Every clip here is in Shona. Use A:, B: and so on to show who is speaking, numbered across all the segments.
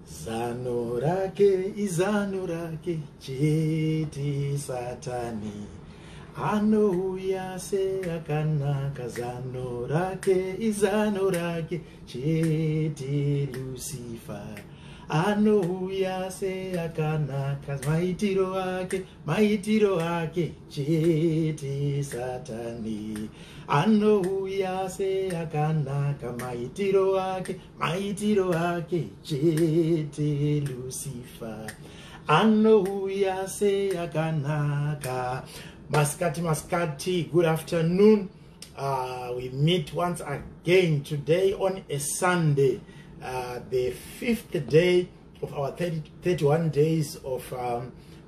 A: Zano rake izano rake chete Satani anouya seakanaka. Zano rake izano rake chete Lucifer anouya seakanaka. Maitiro ake chete Satani anouya seakanaka. Maitiro ake chete Lucifer anouya seakanaka. Maskati, good afternoon. We meet once again today on a Sunday, the 5th day of our 31 days of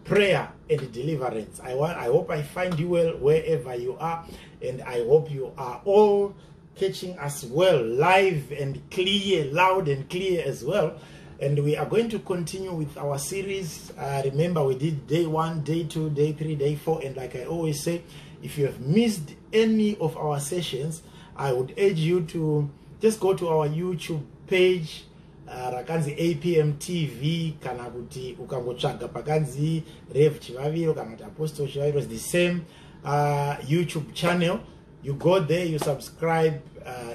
A: prayer and deliverance. I hope I find you well wherever you are, and I hope you are all catching us well, live and clear, loud and clear as well. And we are going to continue with our series. Remember, we did day 1, day 2, day 3, day 4, and like I always say, if you have missed any of our sessions, I would urge you to just go to our YouTube page, Rakanzi APM TV, kana kuti ukangotsvaga pakanzi Rev Chivaviro kana kuti Apostle Chivaviro, is the same YouTube channel. You go there, you subscribe.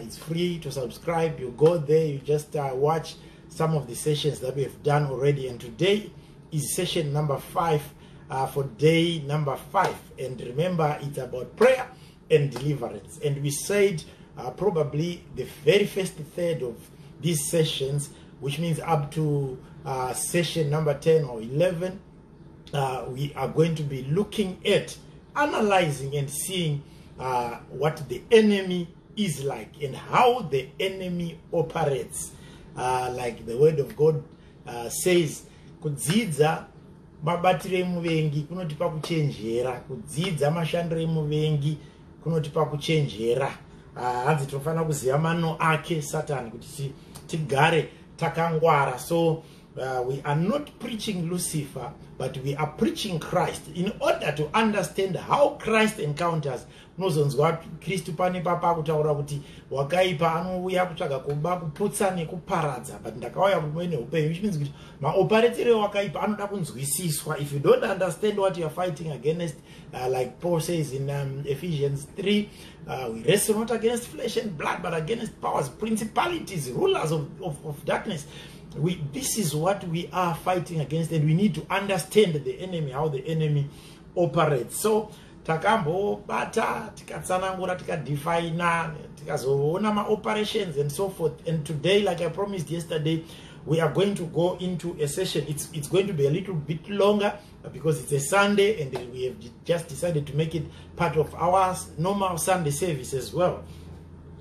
A: It's free to subscribe. You go there, you just watch some of the sessions that we have done already, and today is session number 5 for day number 5. And remember, it's about prayer and deliverance. And we said probably the very first third of these sessions, which means up to session number 10 or 11, we are going to be looking at analyzing and seeing what the enemy is like and how the enemy operates. Like the word of God says, kudzidza mabatire emuvengi kunotipa kuchenjera, kudzidza mashandiro emuvengi kunotipa kuchenjera. Hanzi tinofana kuziva mano ake Satani kuti tigare takangwara. So we are not preaching Lucifer, but we are preaching Christ in order to understand how Christ encounters. Unozonzwa Kristu pane papa kutaura kuti wakaipa anouya kutsvaga kuba kuputsa nekuparadza, but ndakauya kumwene upenyu, which means kuti maoparetero wakaipa anoda kunzwisiswa. If you don't understand what you are fighting against, like Paul says in Ephesians 3, we wrestle not against flesh and blood, but against powers, principalities, rulers of darkness. This is what we are fighting against, and we need to understand the enemy, how the enemy operates. So takambo bata tikatsanangura tikadefine tikazoona ma operations and so forth. And today, like I promised yesterday, we are going to go into a session. It's going to be a little bit longer because it's a Sunday, and we have just decided to make it part of our normal Sunday service as well.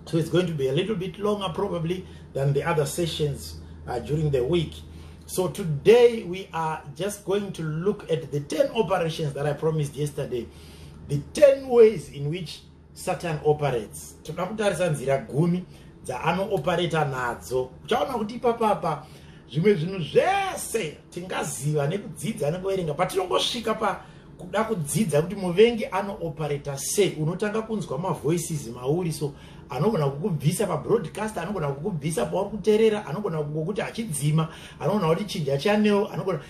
A: So it's going to be a little bit longer probably than the other sessions during the week. So today we are just going to look at the 10 operations that I promised yesterday. The 10 ways in which Satan operates. Tukakutarisha nzira 10 dzaanoperata nadzo. Uchaona kuti papa zvimwe zvinhu zvese tingaziva nekudzidza nekuverenga patinongosvika pa kuda kudzidza kuti muvengi anooperata sei. Unotanga kunzwa mavoices mauri, so anogona kukubvisa pa broadcast, anogona kukubvisa pauri kuteerera, anogona kukuti achidzima, anogona kuti chinja channel, anogona,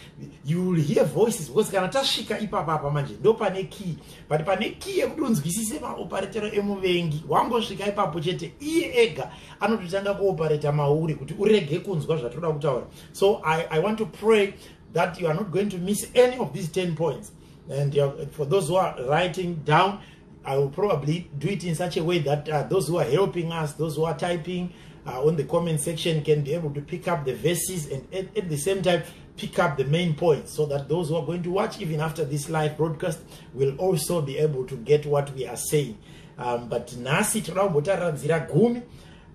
A: you will hear voices, because kana tasvika ipapa manje ndo pane key. But pane key yekuti unzwisise maoperatero emuvengi, wangosvika ipapo chete iye ega anototanga kuoperata mauri kuti urege kunzwa zvatoda kutaura. So I want to pray that you are not going to miss any of these 10 points. And for those who are writing down, I will probably do it in such a way that those who are helping us, those who are typing on the comment section, can be able to pick up the verses and at the same time pick up the main points, so that those who are going to watch even after this live broadcast will also be able to get what we are saying. But nasi tinombotara nzira 10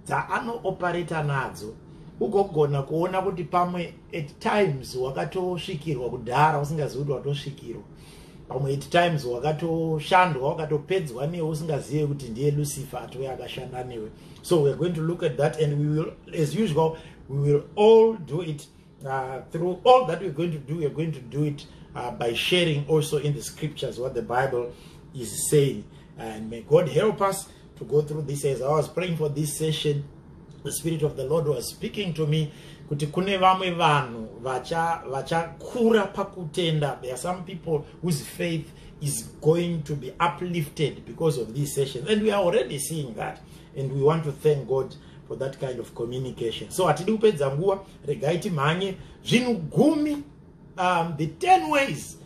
A: dzaanoperata nadzo. Ugogona kuona kuti pamwe at times wakatosvikirwa kudhara usingazivi kuti watosvikirwa. Pamwe at times wakatoshandwa wakatopedzwa newe usingazivi kuti ndiye Lucifer atoya akashanda newe. So we are going to look at that, and we will, as usual, we will all do it through all that we're going to do. We're going to do it by sharing also in the scriptures what the Bible is saying. And may God help us to go through this. As I was praying for this session, the Spirit of the Lord was speaking to me kuti kune vamwe vanhu vachakura pakutenda. There are some people whose faith is going to be uplifted because of these sessions, and we are already seeing that, and we want to thank God for that kind of communication. So atidi kupedza nguva, regai timhanye zvinhu gumi, the 10 ways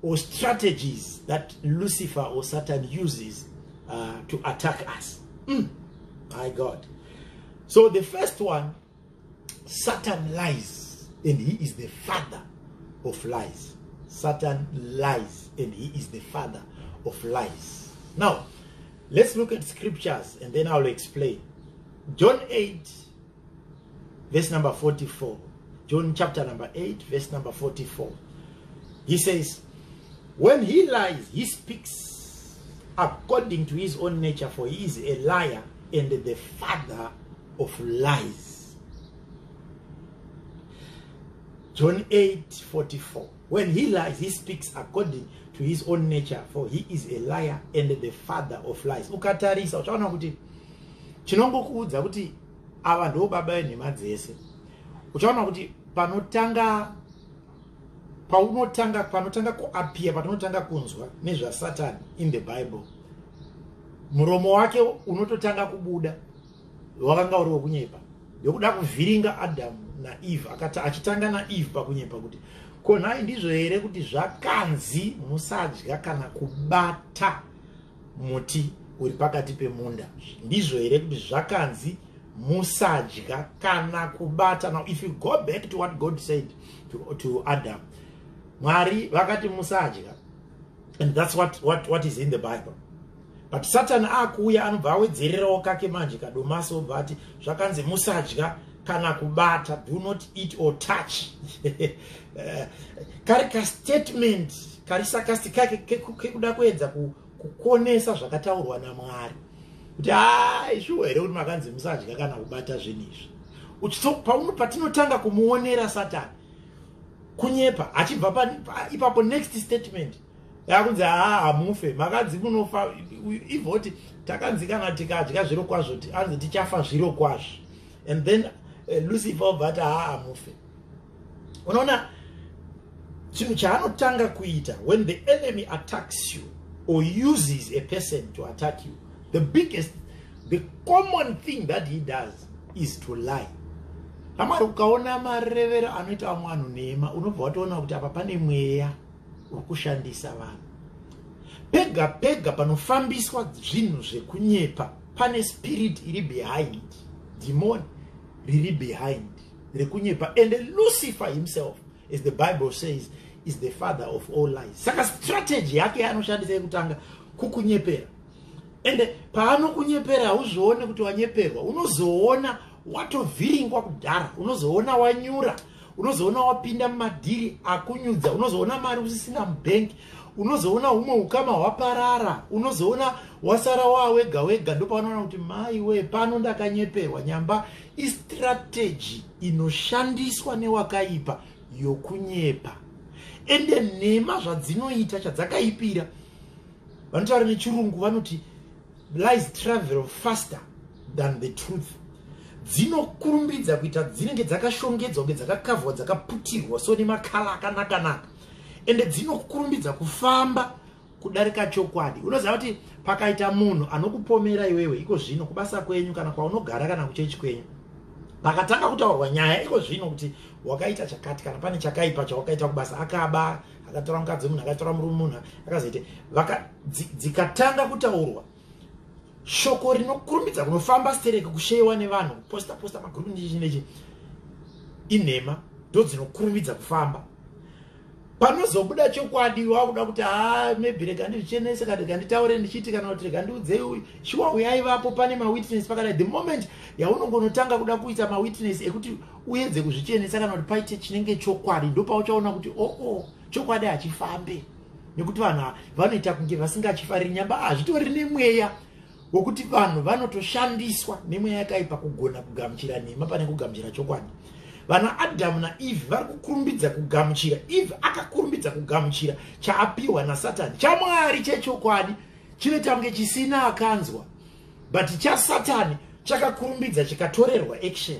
A: or strategies that Lucifer or Satan uses to attack us. My God. So the first one, Satan lies, and he is the father of lies. Satan lies, and he is the father of lies. Now, let's look at scriptures, and then I'll explain. John 8, verse number 44. John chapter number 8, verse number 44. He says, when he lies, he speaks according to his own nature, for he is a liar and the father of lies. John 8, 44. When he lies, he speaks according to his own nature, for he is a liar and the father of lies. Ukatarisa uchaona kuti chinongokuudza kuti ava ndo baba venhema dzese. Uchaona kuti panotanga kuapia, panotanga kunzwa nezva Satan in the Bible, muromo wake unototanga kubuda wakanga uri wokunyepa, ndokuda kuvhiringa Adam na Eve, achitanga na Eve pakunyepa kuti konai ndizvo here kuti zvakanzi musadya kana kubata muti uri pakati pemunda. Ndizvo here kuti zvakanzi musadya kana kubata. Now if you go back to what God said to Adam, Mwari vakati musadya, and that's what is in the Bible. But Satan akuya anobva awedzererawo kake manje kadomaso bati zvakanzi musadya kana kubata, do not eat or touch. Kari ka statement kari sarcastic kake kekuda kuedza kukonesa zvakataurwa naMwari kuti shuwa here kuti makanzi musadya kana kubata zvinhu izvi. Patinotanga kumuonera Satan kunyepa, achibva ipapo next statement yakunzi hamufe, makanzi munofa. Ivoti takanzi kana tikadya zviro kwazvo anzi tichafa zviro kwazvo, and then Lucifer but hamufe. Unaona chinhu chaanotanga kuita when the enemy attacks you or uses a person to attack you, the common thing that he does is to lie. Amari ukaona marevera anoita vamwe vanhu nhema, unobva watoona kuti apa pane mweya wokushandisa vanhu. Pega pega panofambiswa zvinhu zvekunyepa, pane spirit iri behind, demon riri behind rekunyepa, and Lucifer himself, as the Bible says, is the father of all lies. Saka strategy yake anoshandisa kutanga kukunyepera, and paanokunyepera hauzoone kuti wanyeperwa, unozoona watovhiringwa kudhara, unozoona wanyura, unozoona wapinda mumadhiri akunyudza, unozoona mari usisina mubenki, unozoona umwe ukama hwaparara, unozoona wasara wawega wega. Ndopanoona kuti mai we pano ndakanyeperwa. Nyamba istrategy inoshandiswa newakaipa yokunyepa, ende nhema zvadzinoita chadzakaipira. Vanotaura nechirungu vanoti lies travel faster than the truth. Dzinokurumbidza kuita, dzinenge dzakashongedzwa kunge dzakakavhwa, dzakaputirwa so nemakala akanaka, ende dzinokurumbidza kufamba kudarika chokwadi. Unoziva kuti pakaita munhu anokupomera iwewe iko zvino kubasa kwenyu kana kwaunogara kana kuchechi kwenyu, pakatanga kutaurwa nyaya iko zvino kuti wakaita chakati kana pane chakaipa chawakaita kubasa, akaba, akatora mukadzi munhu, akatora murume munhu, akazoite dzikatanga kutaurwa, shoko rinokurumbidza kunofamba stereke, kusheyiwa nevanhu, kuposta magrupu nechi inhema ndo dzinokurumbidza kufamba. Panozobuda chokwadi wakuda kuti maybe rega ndichenese kana rega nditaure ndichiti kana kuti rega ndiudze shuwa uyaivapo pane mawitness pakadai. The moment yaunongonotanga kuda kuita mawitness ekuti uedze kuzvichenesa kana kuti paite chinenge chokwadi, ndopauchaona kuti chokwadi hachifambe, nekuti vanhu vanoita kunge vasingachifariri. Nyamba hazvitori nemweya wokuti vanhu vanotoshandiswa nemweya yakaipa kugona kugamuchira nhema pane kugamuchira chokwadi. Vana Adam na Eve vari kukurumbidza kugamuchira. Eve akakurumbidza kugamuchira chaapiwa naSatani, chaMwari chechokwadi, chinoita kunge chisina akanzwa, but chaSatani chakakurumbidza chikatorerwa action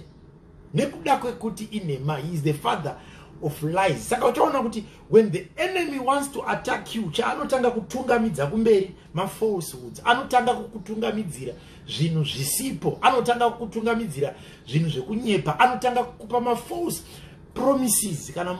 A: nekuda kwekuti inhema, he is the father of lies. Saka uchaona kuti when the enemy wants to attack you, chaanotanga kutungamidza kumberi falsehoods, anotanga kukutungamidzira zvinhu zvisipo, anotanga kukutungamidzira zvinhu zvekunyepa, anotanga kukupa false promises. Kana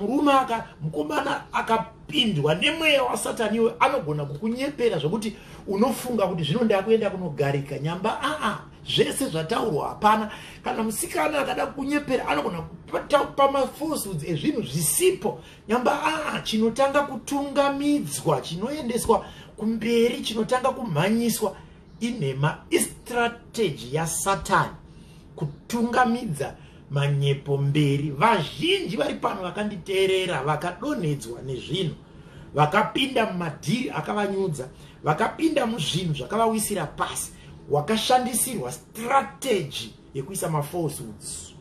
A: mukomana akapindwa nemweya wasatani, iwe anogona kukunyepera zvokuti unofunga kuti zvino ndakuenda kunogarika nyamba zvese zvataurwa hapana. Kana musikana akada kunyepera, anogona kupa falsehoods ezvinhu zvisipo nyamba chinotanga kutungamidzwa, chinoendeswa kumberi, chinotanga kumhanyiswa inhema, strategy yaSatani kutungamidza manyepo mberi. Vazhinji vari pano vakanditeerera vakadonhedzwa nezvinhu, vakapinda mumadhiri akavanyudza, vakapinda muzvinhu zvakavawisira pasi, wakashandisirwa strategy yekuisa falsehoods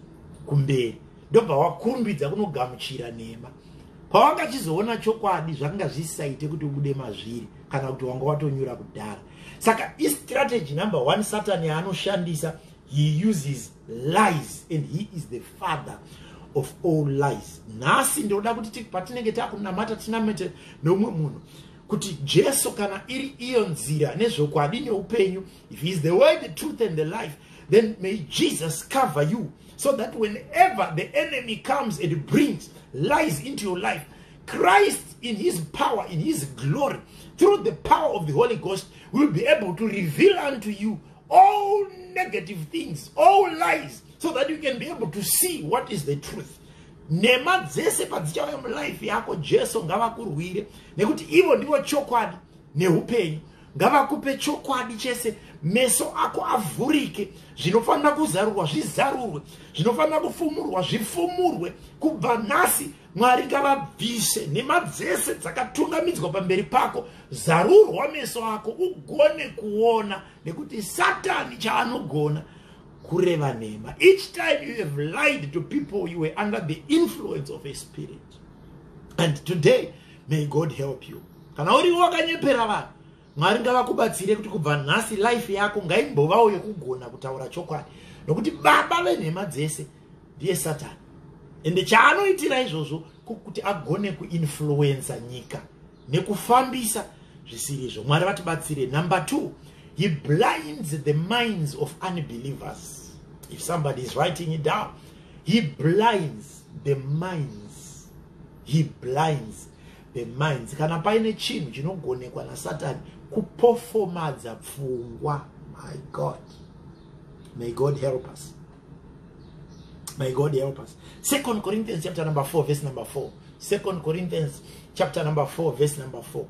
A: kumberi, ndobva wakurumbidza kunogamuchira nhema. Pawakachizoona chokwadi zvakanga zvisaite kuti ubude mazviri kana kuti wanga watonyura kudhara. Saka strategy number 1 Satani anoshandisa, he uses lies, and he is the father of all lies. Nasi ndoda kuti patinenge takunamata tinamete nomwe munhu kuti Jesu kana iri iyo nzira nezvokwadi neupenyu, if he is the way, the truth and the life, then may Jesus cover you, so that whenever the enemy comes and brings lies into your life, Christ in his power, in his glory, through the power of the Holy Ghost, will be able to reveal unto you all negative things, all lies, so that you can be able to see what is the truth. Nema dzese padzichauya mulife yako, Jesu ngavakurwire, nekuti ivo ndivo chokwadi neupenyu. Ngavakupe chokwadi chese, meso ako avhurike, zvinofanira kuzarurwa zvizarurwe, zvinofanira kufumurwa zvifumurwe. Kubva nhasi Mwari ngavabvise nhema dzese dzakatungamidzwa pamberi pako, zarurwa meso ako ugone kuona, nekuti Satani chaanogona kureva nhema. Each time you have lied to people, you were under the influence of a spirit. And today, may God help you. Kana uri wakanyepera vanhu, Mwari ngavakubatsire kuti kubva nhasi life yako ngaimbovawo yokugona kutaura chokwadi, nokuti baba venhema dzese ndiye Satani. Ende chaanoitira izvozvo kuti agone kuinfluensa nyika nekufambisa zvisiri izvo. Mwari vatibatsire. Number 2, he blinds the minds of unbelievers. If somebody is writing it down, he blinds the minds. He blinds the minds. Kana paine chinhu chinogonekwa naSatani kupofomadza pfungwa. My God. May God help us. May God help us. 2 Corinthians chapter number 4 verse number 4. 2 Corinthians chapter number 4 verse number 4.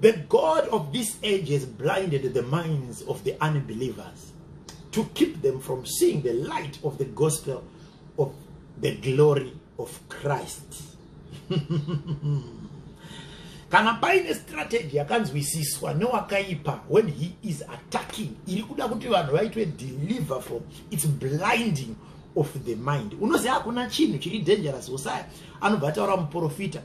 A: The God of this age has blinded the minds of the unbelievers to keep them from seeing the light of the gospel of the glory of Christ. Kana paine strategy yakanzwisiswa newakaipa when he is attacking, iri kuda kuti vanhu vaitwe deliver from its blinding of the mind. Unoziva hakuna chinhu chiri dangerous. Hosea anobva ataura muprofita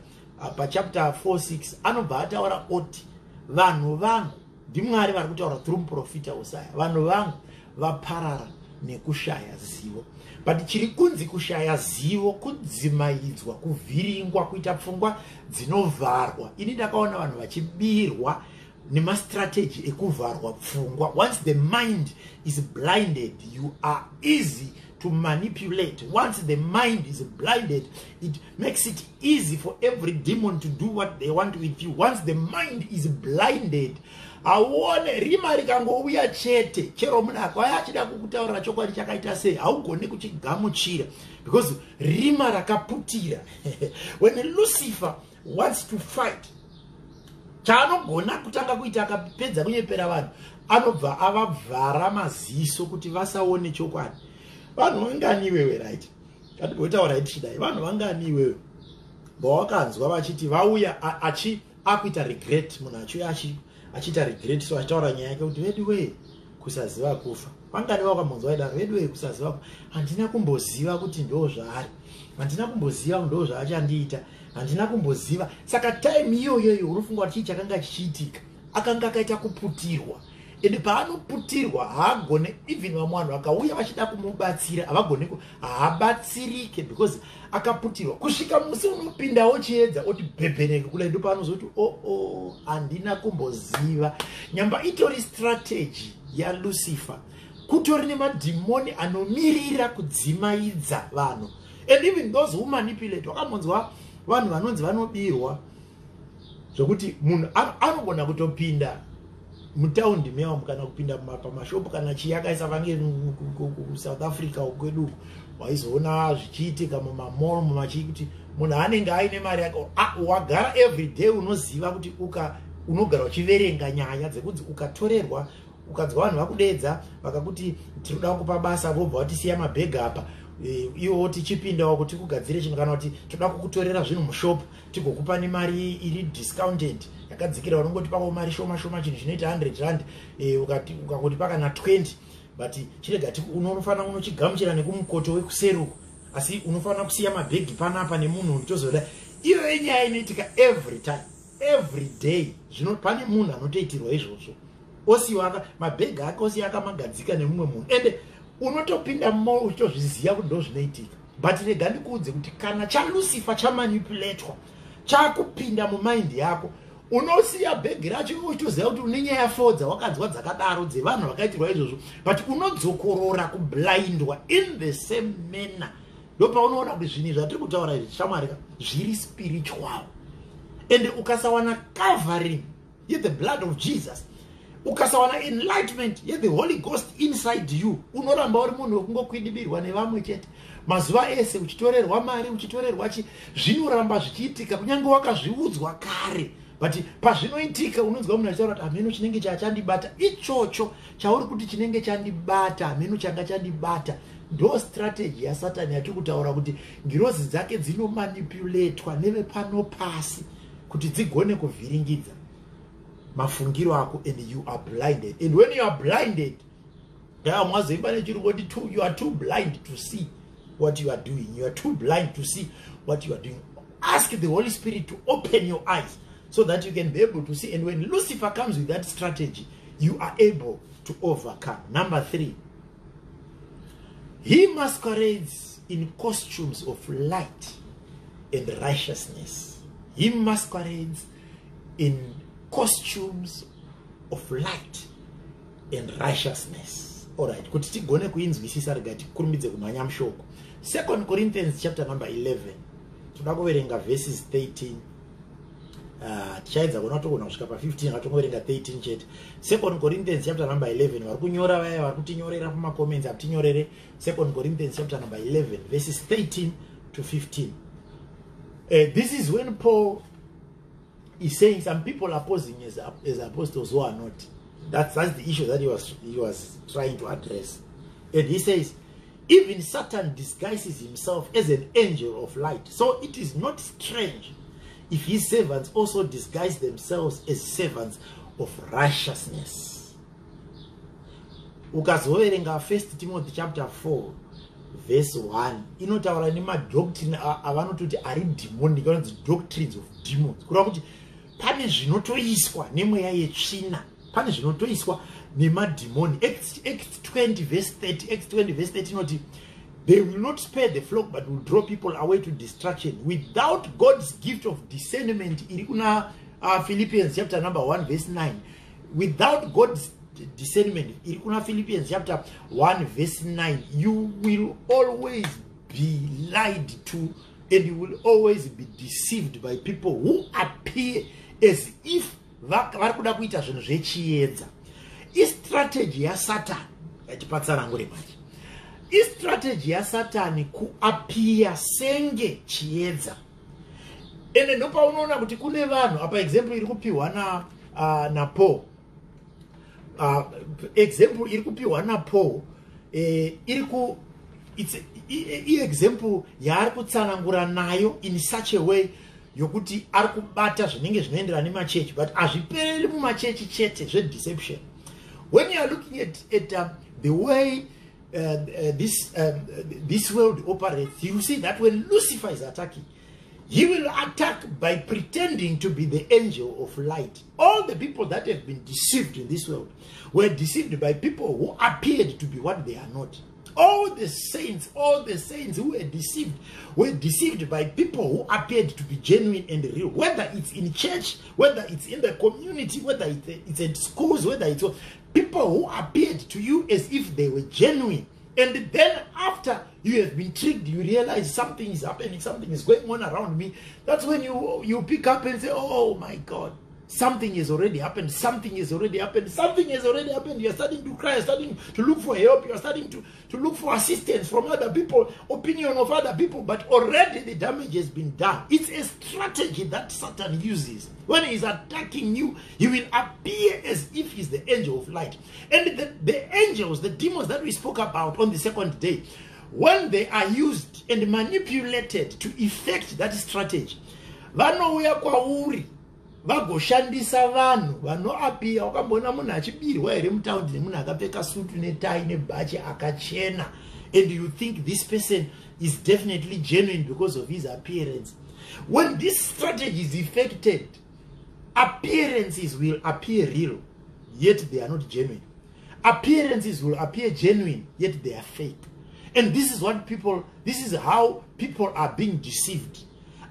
A: pa chapter 4:6, anobva ataura oti vanhu vangu, ndiMwari vari kutaura through muprofita Hosea, vanhu vangu vaparara nekushaya zivo. But chiri kunzi kushaya zivo, kudzimaidzwa, kuvhiringwa, kuita pfungwa dzinovharwa. Ini ndakaona vanhu vachibirwa nemastrategy ekuvharwa pfungwa. Once the mind is blinded, you are easy to manipulate. Once the mind is blinded, it makes it easy for every demon to do what they want with you. Once the mind is blinded, awone rima rikangouya chete, chero munhu akauya achida kukutaurira chokwadi chakaita sei, haugone kuchigamuchira, because rima rakaputira. When Lucifer wants to fight, chaanogona kutanga kuita akapedza kunyepera vanhu, anobva avavhara maziso kuti vasaone chokwadi. Vanhu vangani wewe, right? Katibotaura right chidai. Vanhu vangani wewe? Vawakanzwa vachiti vauya akuita regret, munhu achiuya achiita regret, so achitaura nyaya yake kuti vedu we kusaziva kufa. Vangani vakamuzwa vaidaro, vedu we kusaziva kufa. Handina kumboziva kuti ndo zvaari. Handina kumboziva ndo zvaachandiita. Handina kumboziva. Saka time iyoyo unofunga kuti chii chakanga chichiitika. Akanga akaita kuputirwa. ende paanoputirwa haagone, even vamwe vanhu vakauya vachida kumubatsira havagone, haabatsirike because akaputirwa. Kusvika musi unopindawo chiedza oti bhebheneke kudai, ndo paanozoti handina kumboziva. Nyamba itori strategy yaLucifer, kutori nemadhimoni anomirira kudzimaidza vanhu. And even those who manipulate, wakamonzwa vanhu vanonzi vanobirwa zvokuti munhu anogona kutopinda mutaundi meo kana kupinda pamashopu kana chiyakaisa vange South Africa ukwedu waizoona zvichiitika mumamall mumachikuti munhu anenge aine mari yake wagara every day unoziva kuti unogara uchiverenga nyaya dzekuti ukatorerwa ukadzwa vanhu vakudedza vakakuti tinoda kupa basa vobva vatisiya mabhegi apa iwo tichipindawo kuti kugadzire chinhu kana kuti toda kukutorera zvinhu mushopu tigokupa nemari iri discounted yakadzikira unongoti pako mari shoma shoma chinhu chinoita 100 rand ukangoti pakana 20 but chirega unofanira unochigamuchira nekumukoto wekuseruko asi unofanira kusiya mabhegi panapa nemunhu unotozoda iyo yenyaya inoitika every day. Zvino pane munhu anotoitirwa izvozvo osiwa mabhegi ake osiya akamagadzika nemumwe munhu ende unotopinda mo uchitozviziva kuti ndo zvinoitika. But rega ndikuudze kuti kana chaLucifer chamanipulatwa chakupinda mumaindi yako unosiya bhegi racho uchitoziva kuti une nyaya fodza wakanzwa dzakadaro dzevanhu vakaitirwa izvozvo, but unodzokorora kublindwa in the same manner. Ndo paunoona kuti zvinhu zvatiri kutaura zvichamarika zviri spiritual. And ukasawana covering the blood of Jesus, ukasawana enlightenment the Holy Ghost inside you, unoramba uri munhu wekungokwidibirwa nevamwe chete mazuva ese uchitorerwa mari uchitorerwa zvinoramba zvichiitika kunyange wakazviudzwa kare, but pazvinoitika unonzwa munhu achitaura kuti ameno chinenge chachandibata ichocho chauri kuti chinenge chandibata ameno changa chandibata. Ndo strategy yaSatani yatiri kutaura kuti ngirozi dzake dzinomanipulatwa nevepano pasi kuti dzigone kuvhiringidza mafungiro ako, and you are blinded. And when you are blinded, you are too blind to see what you are doing. You are too blind to see what you are doing. Ask the Holy Spirit to open your eyes so that you can be able to see. And when Lucifer comes with that strategy, you are able to overcome. Number 3, he masquerades in costumes of light and righteousness. He masquerades in costumes of light and righteousness. Alright, kuti tigone kuinzwisisa rega tikurumbidze kumhanya mushoko. 2 Corinthians chapter number 11. Toda kuverenga verses 13. Tichaedza kuona togona kusvika pa15 ngatongoverenga 13 chete. 2 Corinthians chapter number 11. Vari kunyora vaya vari kutinyorera pamacomments atinyorere 2 Corinthians chapter number 11 verses 13 to 15. This is when Paul is saying some people are posing as apostles who are not. That's the issue that he was trying to address. And he says, even Satan disguises himself as an angel of light. So it is not strange if his servants also disguise themselves as servants of righteousness. Ukazoverenga 1 Timothy chapter 4 verse 1 inotaura nemadoctrine avanototi ari demonic, anonzi doctrines of demons. Kureva kuti pane zvinotoiswa nemweya yetsvina, pane zvinotoiswa nemadhimoni. Acts 20 verse 30 Acts 20 verse 30 inoti they will not spare the flock but will draw people away to destruction without God's gift of discernment. Iri kuna Philippians chapter number 1 verse 9. Without God's discernment, iri kuna Philippians chapter 1 verse 9, you will always be lied to and you will always be deceived by people who appear as if vari kuda kuita zvinhu zvechiedza. Strategy yaSatani yatipatsana ngore manje. Strategy yaSatani kuapia senge chiedza. Ende ndopa unoona kuti kune vanhu apa example iri kupiwa na Paul. Example iri kupiwa na Paul it's example yaari kutsanangura nayo in such a way yokuti ari kubata zvinenge zvinoenderana nemachechi, but azvipereri mumachechi chete zvedeception. When you are looking at the way this world operates, you see that when Lucifer is attacking, He will attack by pretending to be the angel of light. All the people that have been deceived in this world were deceived by people who appeared to be what they are not. All the saints who were deceived by people who appeared to be genuine and real. Whether it's in church, whether it's in the community, whether it's at schools, whether it's people who appeared to you as if they were genuine. And then after you have been tricked, you realize something is happening, something is going on around me. That's when you pick up and say, oh my God, something has already happened, something has already happened, something has already happened. You're starting to cry, you're starting to look for help, you're starting to look for assistance from other people, opinion of other people, but already the damage has been done. It's a strategy that Satan uses. When he's attacking you, he will appear as if he's the angel of light. And the angels, the demons that we spoke about on the second day, when they are used and manipulated to effect that strategy, vanouya kwauri vagoshandisa vanhu vanoapia. Wakambona munhu achibirwa here mutaundi nemunhu akapfeka sutu netai nebhachi akachena, and you think this person is definitely genuine because of his appearance. When this strategy is effected, appearances will appear real, yet they are not genuine. Appearances will appear genuine, yet they are fake. And this is how people are being deceived.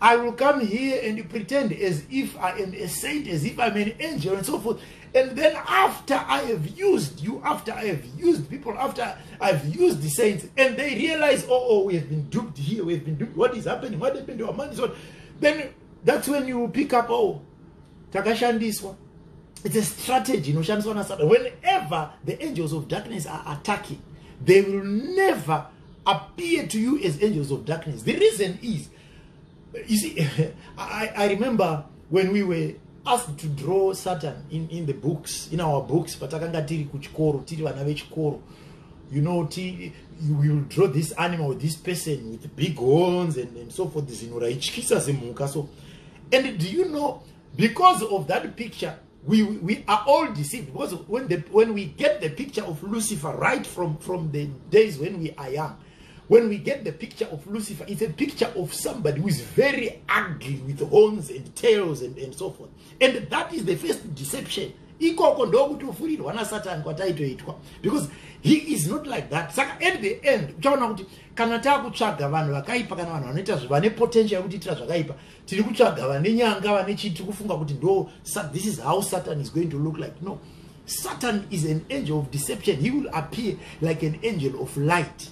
A: I will come here and pretend as if I am a saint, as if I'm an angel and so forth. And then after I have used you, after I have used people, after I've used the saints, and they realize, oh, we have been duped here, we have been duped, what is happening, what happened to our money? So then that's when you pick up, oh, takashandiswa. It's a strategy. Whenever the angels of darkness are attacking, they will never appear to you as angels of darkness. The reason is, you see, I remember when we were asked to draw Satan in the books, in our books, you know, you will draw this animal, this person with big horns and so forth. And do you know, because of that picture, we are all deceived. Because when we get the picture of Lucifer right from the days when we are young, when we get the picture of Lucifer, it's a picture of somebody who is very ugly with horns and tails and so forth. And that is the first deception. Because he is not like that. So at the end, this is how Satan is going to look like. No. Satan is an angel of deception. He will appear like an angel of light.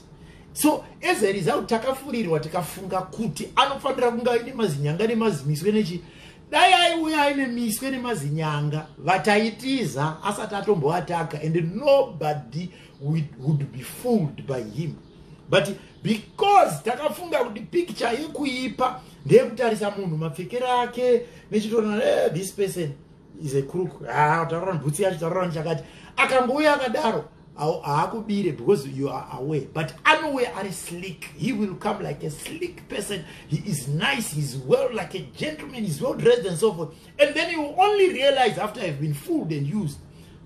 A: So as a result, takafurirwa takafunga kuti anofanira kunga ine mazinyanga nemazimiswe nechi dai aiuya aine miswe nemazinyanga vataitiza asati atomboataka, and nobody would be fooled by him. But because takafunga kuti picture yekuipa ndeyekutarisa munhu mapfekero ake nechitona this person is a crook, taura mbutsi yacho taura nechakati, akangouya akadaro because you are aware. But unaware are slick. He will come like a slick person. He is nice, he's well, like a gentleman, he's well dressed and so forth. And then you only realize after I've been fooled and used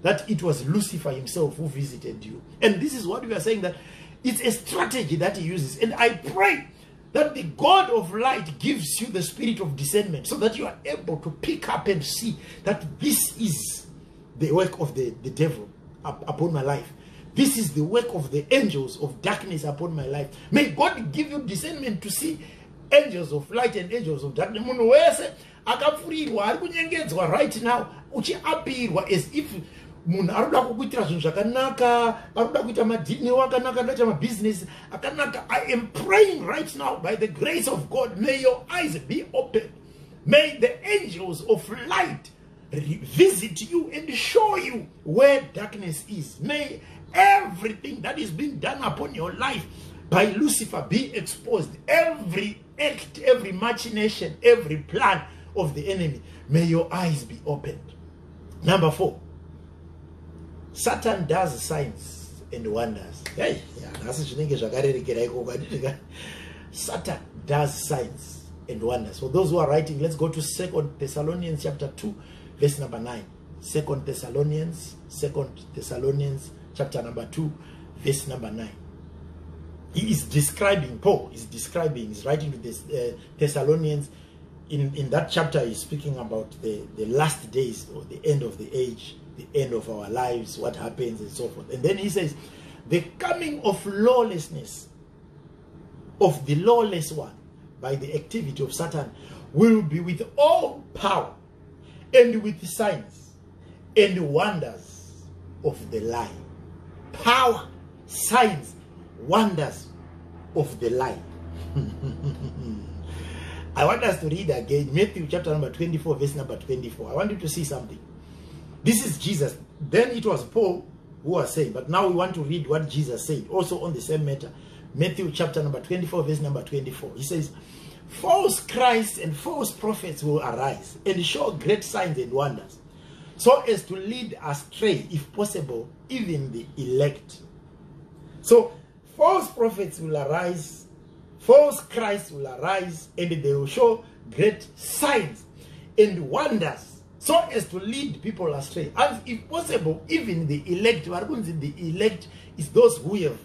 A: that it was Lucifer himself who visited you. And this is what we are saying, that it's a strategy that he uses. And I pray that the God of light gives you the spirit of discernment so that you are able to pick up and see that this is the work of the devil upon my life. This is the work of the angels of darkness upon my life. May God give you discernment to see angels of light and angels of darkness. Munhu wese akafurirwa ari kunyengedzwa right now uchiapirwa as if munhu aruda kukuitira zvinhu zvakanaka, aruda kuita madhini akanaka, ndaita mabusiness akanaka. I am praying right now by the grace of God, may your eyes be open. May the angels of light visit you and show you where darkness is. May everything that is being done upon your life by Lucifer be exposed. Every act, every machination, every plan of the enemy, may your eyes be opened. Number 4, Satan does signs and wonders. Hey, Satan does signs and wonders. For those who are writing, let's go to 2 Thessalonians chapter 2, verse number 9. 2 Thessalonians chapter number 2, verse number 9. He is describing, Paul is describing, he's writing to this Thessalonians in that chapter, he's speaking about the last days or the end of the age, the end of our lives, what happens and so forth. And then he says, the coming of lawlessness, of the lawless one, by the activity of Satan, will be with all power and with signs and wonders of the lie. Power, signs, wonders of the lie. I want us to read again Matthew chapter number 24, verse number 24. I want you to see something. This is Jesus. Then it was Paul who was saying, but now we want to read what Jesus said, also on the same matter. Matthew chapter number 24, verse number 24. He says, false Christs and false prophets will arise and show great signs and wonders, so as to lead astray, if possible, even the elect. So false prophets will arise, false Christs will arise, and they will show great signs and wonders, so as to lead people astray. And if possible, even the elect. The elect is those who have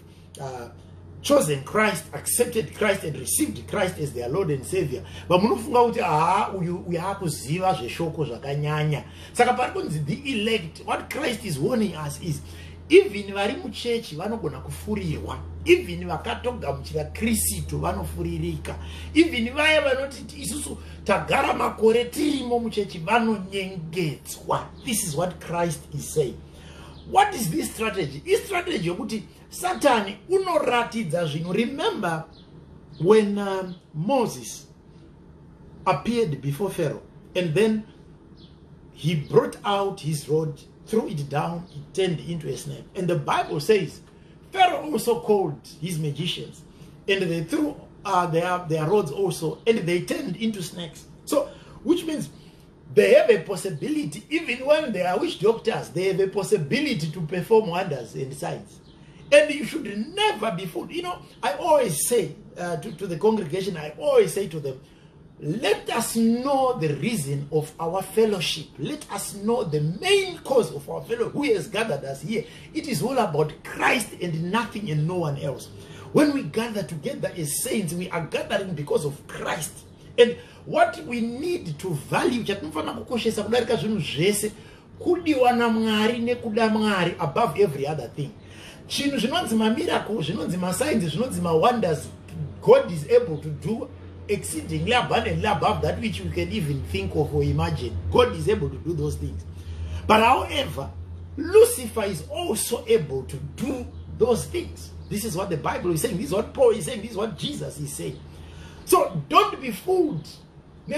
A: chosen Christ, accepted Christ, and received Christ as their Lord and Savior. But munofunga kuti uya kuziva zveshoko zvakanyanya. Saka parikunzi the elect, what Christ is warning us is, even vari muchechi vanogona kufurirwa, even vakatogamuchira Kristu vanofuririka, even vaya vanoti isusu tagara makore tirimo muchechi vanonyengedzwa. This is what Christ is saying. What is this strategy? This strategy yokuti Satan unoratidza zvinhu. Remember when Moses appeared before Pharaoh, and then he brought out his rod, threw it down, it turned into a snake. And the Bible says Pharaoh also called his magicians, and they threw their rods also, and they turned into snakes. So, which means they have a possibility, even when they are witch doctors, they have a possibility to perform wonders and signs. And you should never be fooled. You know, I always say to the congregation, I always say to them, let us know the reason of our fellowship. Let us know the main cause of our fellowship. Who has gathered us here? It is all about Christ and nothing and no one else. When we gather together as saints, we are gathering because of Christ. And what we need to value, above every other thing. Miracles, signs, wonders, God is able to do exceedingly abundantly above that which we can even think of or imagine. God is able to do those things. But however, Lucifer is also able to do those things. This is what the Bible is saying. This is what Paul is saying. This is what Jesus is saying. So don't be fooled. No,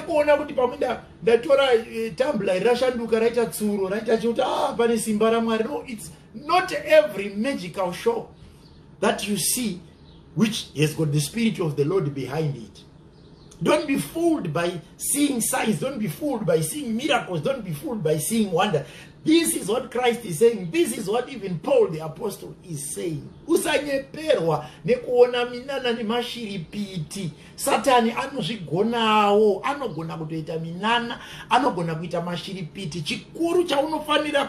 A: it's not every magical show that you see which has got the Spirit of the Lord behind it. Don't be fooled by seeing signs. Don't be fooled by seeing miracles. Don't be fooled by seeing wonder. This is what Christ is saying. This is what even Paul the apostle is saying. Usanyeperwa nekuona minana ni mashiripiti. Satani anozvigonawo, anogona kutoita minana, anogona kuita mashiripiti. Chikuru chaunofanira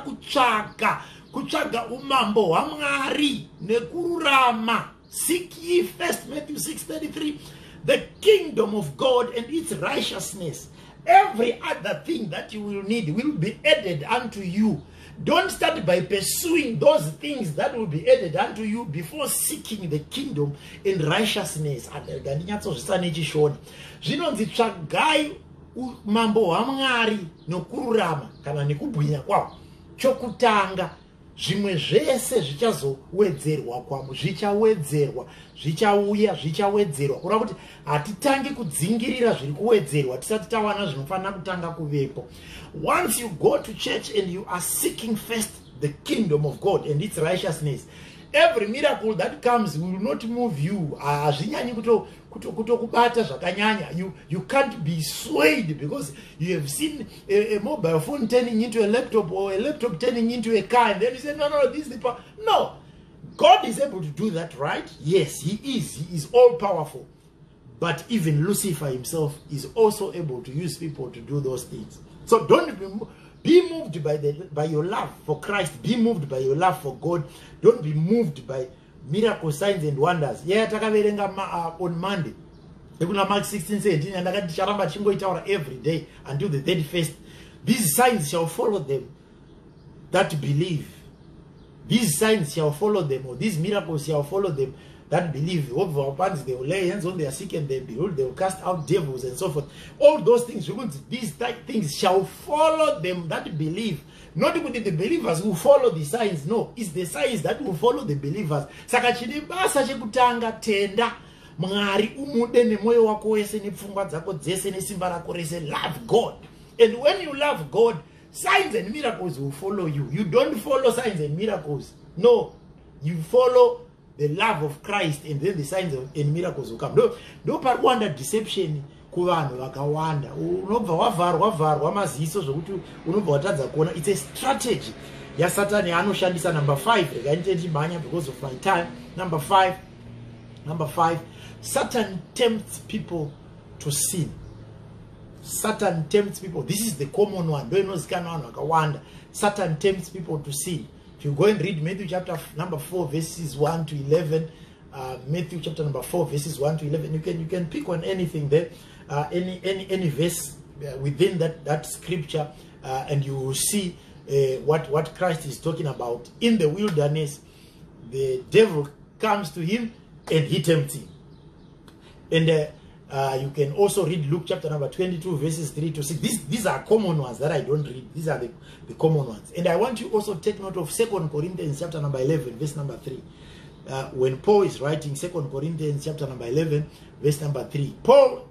A: kutsvaga umambo hwaMwari nekururama. Seek ye first, Matthew 6:33, the kingdom of God and its righteousness. Every other thing that you will need will be added unto you. Don't start by pursuing those things that will be added unto you before seeking the kingdom and righteousness. Zvinonzi tsvagai mambo hwaMwari nokururama kana nekubwinya kwawo. Chokutanga zvimwe zvese zvichazowedzerwa kwamo, zvichawedzerwa, zvichauya, zvichawedzerwa. Kureva kuti hatitangi kudzingirira zviri kuwedzerwa tisati tawana zvinofanira kutanga kuvepo. Once you go to church and you are seeking first the kingdom of God and its righteousness, every miracle that comes will not move you. You can't be swayed because you have seen a mobile phone turning into a laptop or a laptop turning into a car, and then you say, no, this is the power. No, God is able to do that, right? Yes, He is. He is all powerful. But even Lucifer himself is also able to use people to do those things. So don't be moved by your love for Christ. Be moved by your love for God. Don't be moved by miracle signs and wonders. Yeah, takaverenga on Monday. Ekuna Mark 16:17 and akati charamba chingoitaura every day until the 31st. These signs shall follow them that believe. These signs shall follow them, or these miracles shall follow them that believe. They will lay hands on their sick and they behold, they will cast out devils and so forth. All those things, these things shall follow them that believe. Not even the believers who follow the signs, no, it's the signs that will follow the believers. Saka chini basa chekutanga tenda Mwari umude nemoyo wako wese nepfungwa dzako dzese nesimba rako rese. Love God. And when you love God, signs and miracles will follow you. You don't follow signs and miracles. No. You follow the love of Christ, and then the signs and miracles will come. No parwanda deception kuvanhu vakawanda. Unobva wavarwa maziso zvokuti unobva watadza kuona. It's a strategy yaSatani anoshandisa. Number 5, because of my time. Number 5, Satan tempts people to sin. Satan tempts people. This is the common one. Satan tempts people to sin. If you go and read Matthew chapter number 4 verses 1 to 11, Matthew chapter number 4 verses 1 to 11, you can pick on anything there, any verse within that scripture, and you will see what Christ is talking about. In the wilderness, the devil comes to him and he tempts him. And you can also read Luke chapter number 22 verses 3 to 6. These are common ones that I don't read. These are the common ones. And I want you also take note of 2 Corinthians chapter number 11 verse number 3. When Paul is writing 2 Corinthians chapter number 11 verse number 3, Paul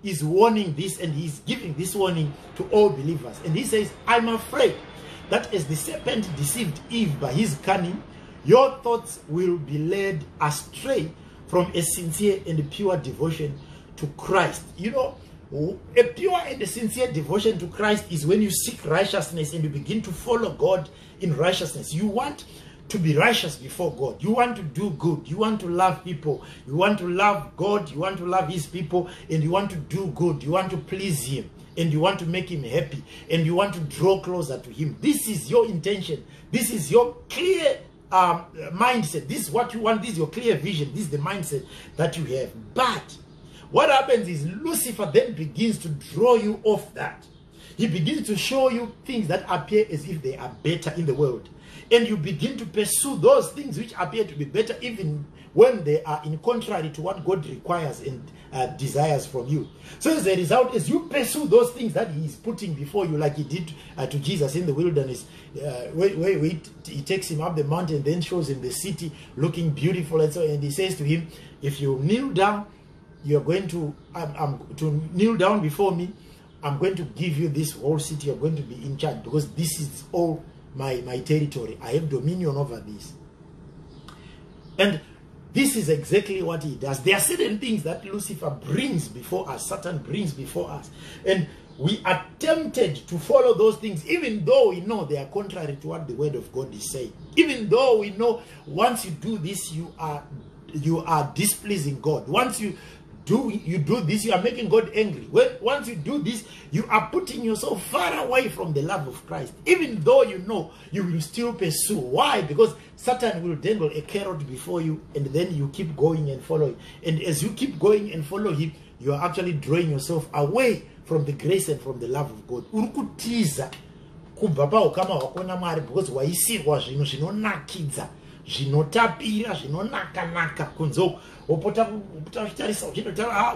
A: is warning this, and he's giving this warning to all believers. And he says, I'm afraid that as the serpent deceived Eve by his cunning, your thoughts will be led astray from a sincere and pure devotion to Christ. You know, a pure and a sincere devotion to Christ is when you seek righteousness and you begin to follow God in righteousness. You want to be righteous before God. You want to do good. You want to love people. You want to love God. You want to love his people, and you want to do good. You want to please him, and you want to make him happy, and you want to draw closer to him. This is your intention. This is your clear mindset. This is what you want. This is your clear vision. This is the mindset that you have. But what happens is Lucifer then begins to draw you off that. He begins to show you things that appear as if they are better in the world. And you begin to pursue those things which appear to be better, even when they are in contrary to what God requires and desires from you. So as a result, as you pursue those things that he is putting before you, like he did to Jesus in the wilderness, where he takes him up the mountain, then shows him the city looking beautiful, and so, and he says to him, if you kneel down, you're going to kneel down before me. I'm going to give you this whole city. You're going to be in charge, because this is all my territory. I have dominion over this. And this is exactly what he does. There are certain things that Lucifer brings before us, Satan brings before us, and we are tempted to follow those things, even though we know they are contrary to what the word of God is saying. Even though we know once you do this, you are displeasing God. Once you do this, you are making God angry. Once you do this, you are putting yourself far away from the love of Christ. Even though you know, you will still pursue. Why? Because Satan will dangle a carrot before you, and then you keep going and following. And as you keep going and follow him, you are actually drawing yourself away from the grace and from the love of God. Urukutiza kubaba ukama wakona Mwari, because waisirwa zvino zvinonakidza, zvinotapira, zvinonaka kunzo opota kutarisa uchinotara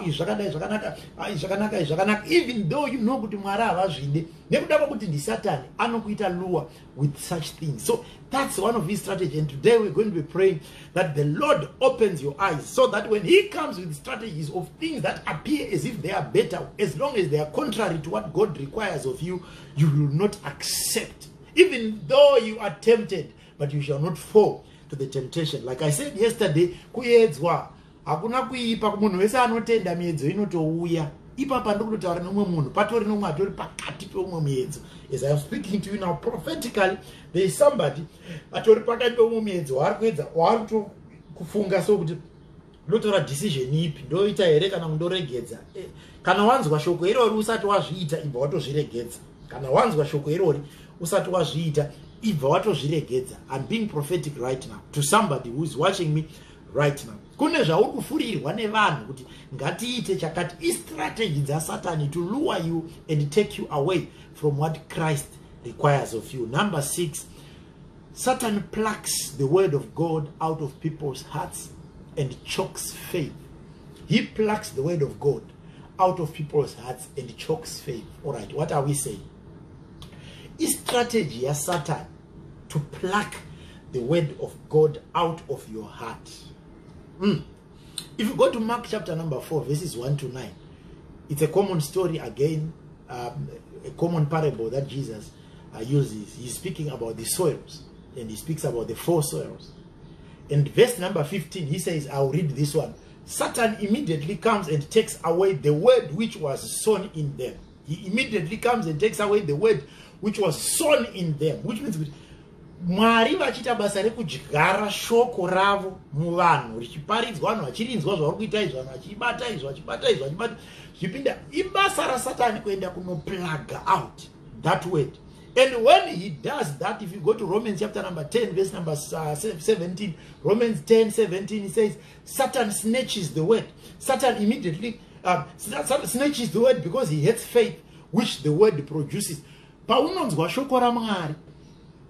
A: zvakanaka, even though you know kuti Mwari havazvide, nekuda kwokuti ndi Satan anokuita lure with such things. So that's one of his strategies, and today we're going to be praying that the Lord opens your eyes, so that when he comes with strategies of things that appear as if they are better, as long as they are contrary to what God requires of you, you will not accept, even though you are tempted, but you shall not fall to the temptation. Like I said yesterday, kuedzwa hakuna kuipa kumunhu wese anotenda miedzo inotouya. Ipapa ndokutotaura nomwe munhu patori nomwe atori pakati peumwe miedzo. As I am speaking to you now prophetically, there is somebody atori pakati peumwe miedzo ari kuedza kufunga so kuti ndotora decision ipi, ndoita here kana kundoregedza. Kana wanzwa shoko irori usati wazviita, ibva watozviregedza. Kana wanzwa shoko irori usati wazviita, ibva watozviregedza. I'm being prophetic right now to somebody who is watching me right now. kune zvauri kufurirwa nevanhu kuti ngatiite chakati. Strategy dzaSatani to lure you and take you away from what Christ requires of you. Number 6, Satan plucks the word of God out of people's hearts and chokes faith. He plucks the word of God out of people's hearts and chokes faith. All right, what are we saying? Strategy of Satan to pluck the word of God out of your heart. If you go to Mark chapter number 4, verses 1 to 9, it's a common story again, a common parable that Jesus uses. He's speaking about the soils, and he speaks about the 4 soils. And verse number 15, he says, I'll read this one. Satan immediately comes and takes away the word which was sown in them. He immediately comes and takes away the word which was sown in them, which means Mwari vachita basa rekudyara shoko ravo muvanhu richiparidzwa vanhu vachirinzwa zvauri kuita izvo vanhu vachibata izvo vachibata izvo vachibata zvipinda ibasa raSatani kuenda kunoplaga out that word. And when he does that, if you go to Romans chapter number 10 verse number 17, Romans 10:17, he says Satan snatches the word. Satan immediately snatches the word because he hates faith which the word produces. Paunonzwa shoko raMwari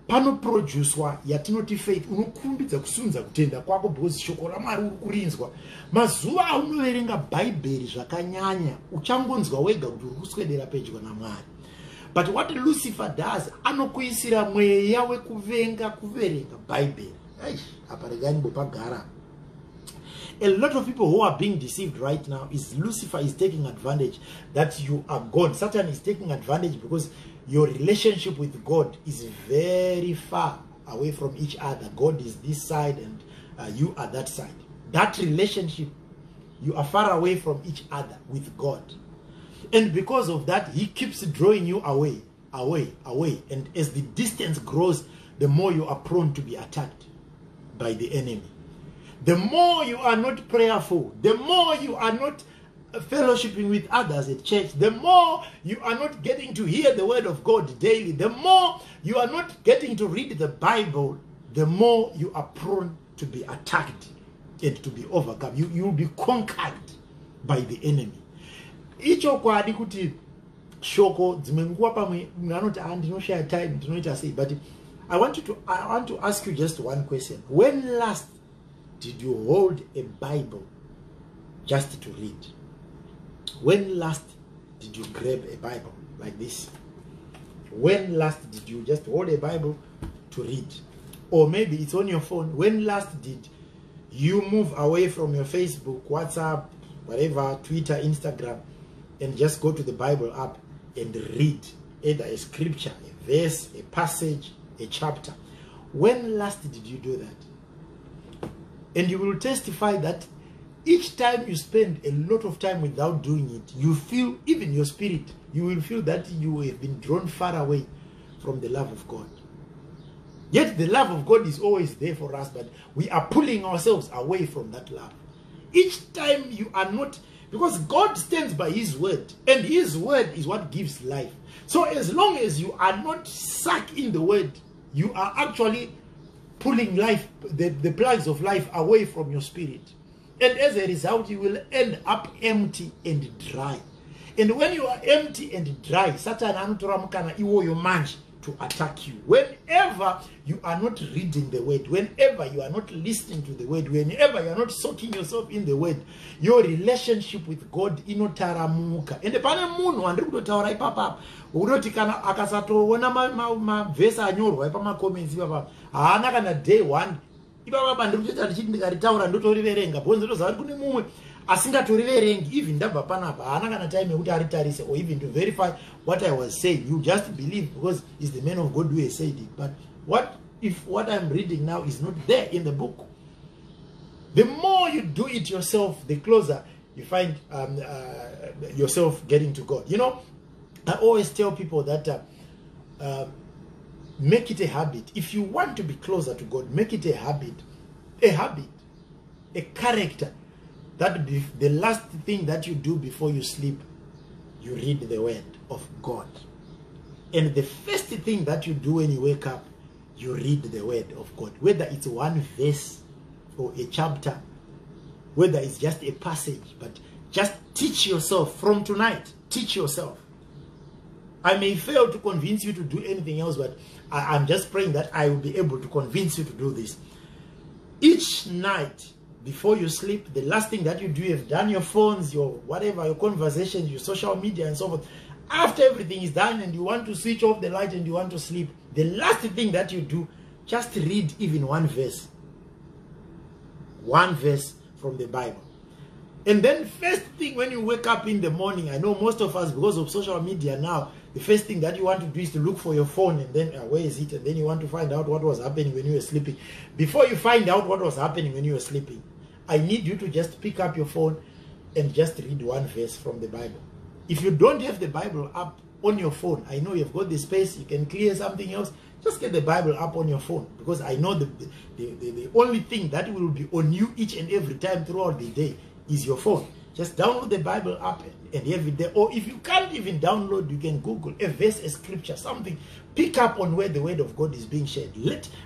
A: panoproducwa yatinoti faith, unokumbidza kusunza kutenda kwako because shoko raMwari uri kurinzwa. Mazuva aunoverenga bhaibheri zvakanyanya uchangonzwa wega kuti uri kuswedera pedyo naMwari. But what Lucifer does, anokuisira mweya wekuvenga kuverenga bhaibheri. Apa regani bopagara. A lot of people who are being deceived right now is Lucifer is taking advantage that you are God. Satan is taking advantage because your relationship with God is very far away from each other. God is this side and you are that side. That relationship, you are far away from each other with God. And because of that, he keeps drawing you away, away, away. And as the distance grows, the more you are prone to be attacked by the enemy. The more you are not prayerful, the more you are not fellowshipping with others at church, the more you are not getting to hear the word of God daily, the more you are not getting to read the Bible, the more you are prone to be attacked and to be overcome. You will be conquered by the enemy. Icho kwadi kuti shoko dzimenguwa pamwe munoti andinoshaya time ndinoita sei, but I want to ask you just one question. When last did you hold a Bible just to read? When last did you grab a Bible like this? When last did you just hold a Bible to read? Or maybe it's on your phone. When last did you move away from your Facebook, WhatsApp, whatever, Twitter, Instagram, and just go to the Bible app and read either a scripture, a verse, a passage, a chapter? When last did you do that? And you will testify that each time you spend a lot of time without doing it, you feel, even your spirit, you will feel that you have been drawn far away from the love of God. Yet the love of God is always there for us, but we are pulling ourselves away from that love. Each time you are not, because God stands by his word, and his word is what gives life. So as long as you are not stuck in the word, you are actually pulling life, the plugs of life away from your spirit. And as a result, you will end up empty and dry. And when you are empty and dry, Satan anotora mukana iwoyo manje to attack you. Whenever you are not reading the word, whenever you are not listening to the word, whenever you are not soaking yourself in the word, your relationship with God inotaramuka. And pane munhu andiri kutotaura ipapa unoti kana akasatoona mavhesi anyorwa pamacomments ipapa haana kana day one ipapa ndiri kutoita ndichiti ndikaritaura ndotoriverenga bonzi ndoziva kuti kune mumwe asingatoriverengi even ndabva panapa haana kana time yekuti aritarise or even to verify what I was saying. You just believe because it's the man of God who has said it. But what if what I'm reading now is not there in the book? The more you do it yourself, the closer you find yourself getting to God. You know, I always tell people that make it a habit. If you want to be closer to God, make it a habit, a character. That be the last thing that you do before you sleep, you read the word of God. And the first thing that you do when you wake up, you read the word of God. Whether it's one verse or a chapter whether it's just a passage, but just teach yourself from tonight. Teach yourself. I may fail to convince you to do anything else, but I'm just praying that I will be able to convince you to do this. Each night, before you sleep, the last thing that you do, you've done your phones, your whatever, your conversations, your social media and so forth. After everything is done and you want to switch off the light and you want to sleep, the last thing that you do, just read even one verse. One verse from the Bible. And then first thing when you wake up in the morning, I know most of us, because of social media now, the first thing that you want to do is to look for your phone, and then where is it? And then you want to find out what was happening when you were sleeping. Before you find out what was happening when you were sleeping, I need you to just pick up your phone and just read one verse from the Bible. If you don't have the Bible up on your phone, I know you've got the space, you can clear something else, just get the Bible up on your phone, because I know the only thing that will be on you each and every time throughout the day is your phone. Just download the Bible app and every day. Or if you can't even download, you can Google a verse, a scripture, something. Pick up on where the word of God is being shared.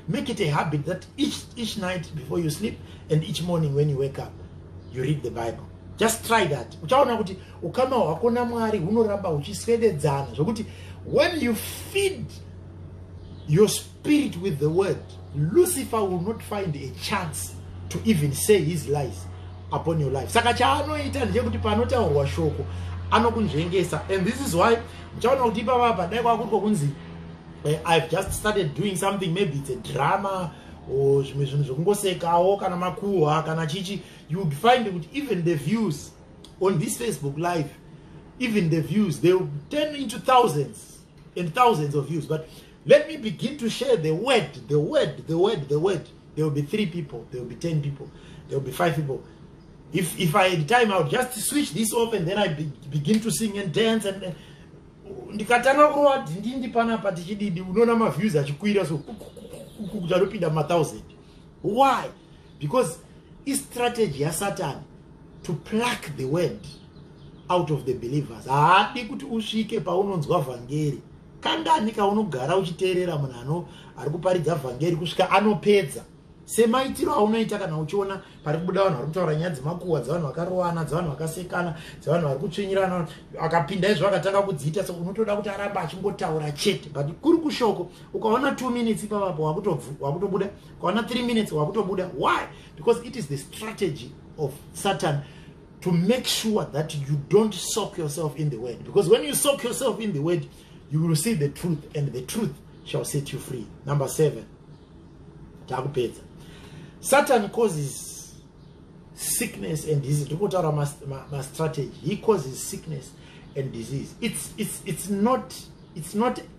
A: Make it a habit that each night before you sleep and each morning when you wake up, you read the Bible. Just try that. When you feed your spirit with the word, Lucifer will not find a chance to even say his lies upon your life. Saka chaanoita ndekuti panotaurwa shoko anokunzvengesa. And this is why mchaona kuti baba dai kwakuriko kunzi I've just started doing something, maybe it's a drama or zvimwe zvinhu zvekungosekawo kana makuhwa kana chichi, you would find that even the views on this Facebook live, even the views, they will turn into thousands and thousands of views. But let me begin to share the word. There will be 3 people, there will be 10 people, there will be 5 people. If I had time, I would just switch this off and then I begin to sing and dance and ndikatanga kuwa ndindi panapa tichididi unoona ma views achikwira so kucharupinda ma 1000. Why? Because it's strategy ya Satan to pluck the word out of the believers. Haadi kuti usvike paunonzwa vhangeri kangani kaunogara uchiteerera munhu ari kuparidza vhangeri kusvika anopedza. Semaitiro aunoita kana uchiona pari kubuda vanhu vari kutaura nyaya dzemakuhwa dzavanhu vakarowana, dzavanhu vakasekana, dzavanhu vari kutsvinyirana, akapinda izvo akatanga kudziita, so unotoda kuti aramba achingotaura chete. But kuri kushoko ukaona 2 minutes ipapo wakutobuda, ukaona 3 minutes wakutobuda. Why? Because it is the strategy of Satan to make sure that you don't soak yourself in the word. Because when you soak yourself in the word, you will see the truth, and the truth shall set you free. Number 7. Satan causes sickness and disease. Look at my strategy. He causes sickness and disease. It's not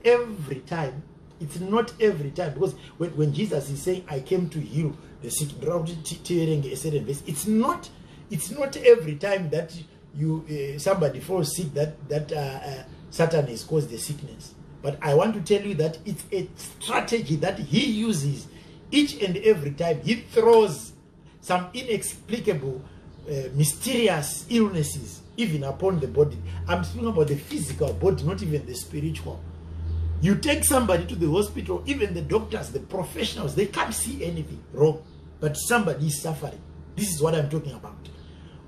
A: every time. It's not every time, because when Jesus is saying, "I came to heal the sick," it's not every time that somebody falls sick that Satan has caused the sickness. But I want to tell you that it's a strategy that he uses. Each and every time he throws some inexplicable, mysterious illnesses even upon the body. I'm speaking about the physical body, not even the spiritual. You take somebody to the hospital, even the doctors, the professionals, they can't see anything wrong, but somebody is suffering. This is what I'm talking about.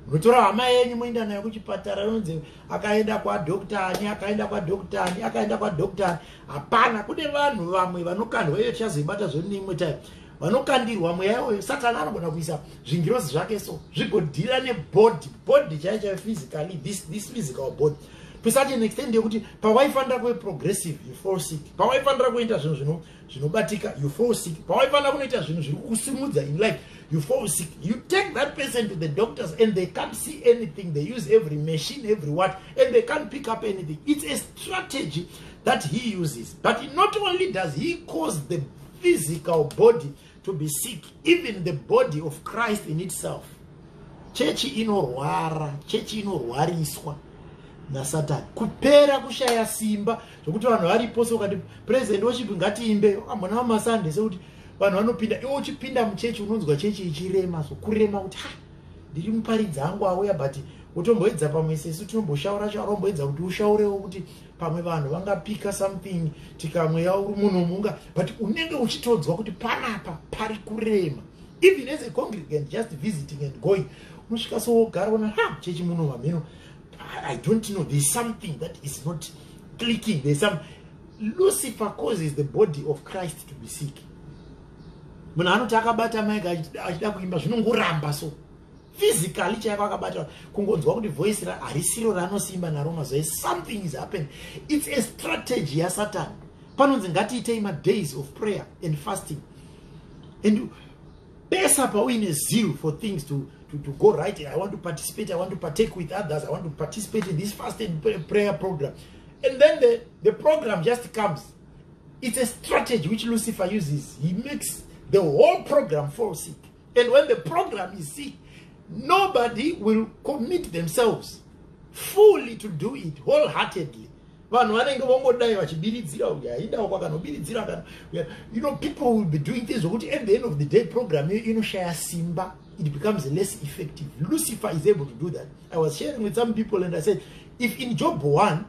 A: Unotora hama yenyu moenda nayo kuchipatara unonzi akaenda kwa doktani, akaenda kwa doktani, akaenda kwa doktani. Hapana, kune vanhu vamwe vanokandwa iyo chazoibata zvoni imwe time. Vanokandirwa mweya uyo Satan anogona kuisa zvingirozi zvake so zvigodhira nebody chaicho physically, this physical body to such an extent yekuti pawaifanira kuve progressive you fall sick, pawaifanira kuita zvinhu zvinobatika you fall sick, pawaifanira kunoita zvinhu zviri kukusimudza in life you fall sick. You take that person to the doctors and they can't see anything. They use every machine, every what, and they can't pick up anything. It's a strategy that he uses. But not only does he cause the physical body to be sick, even the body of Christ in itself. Chechi inorwara, chechi inorwariswa na Satan. Kupera kushaya simba, zvokuti vanhu varipo so kati president worship ngatiimbe, amona vamasande sekuti vanhu vanopinda, iwe uchipinda muchechi unonzwa chechi ichirema, so kurema kuti ndiri muparidzi angu auya, but utomboedza pamwe sesu tinomboshaura chauromboedza kuti ushaurewo kuti pamwe vanhu vangapika something tikamweya uri munhu munga, but unenge uchitodzwa kuti panapa pari kurema. Even as a congregant just visiting and going, unosvika soogara ona chechi muno mameno I don't know, there's something that is not clicking. There's some Lucifer causes the body of Christ to be sick. Munhu anoti akabata mic achida kuimba zvinongoramba so physically chaiva akabata kungonzwa kuti voice harisiro ranosimba naro mazuva. Something is happening. It's a strategy yaSatan. Panonzi ngatiitei days of prayer and fasting and pesa pauine zeal for things to go right. I want to participate, I want to partake with others, I want to participate in this fasting prayer program, and then the program just comes. It's a strategy which Lucifer uses. He makes the whole program fall sick, and when the program is sick, nobody will commit themselves fully to do it wholeheartedly. You know, people will be doing things at the end of the day program, simba, it becomes less effective. Lucifer is able to do that. I was sharing with some people and I said, if in Job 1,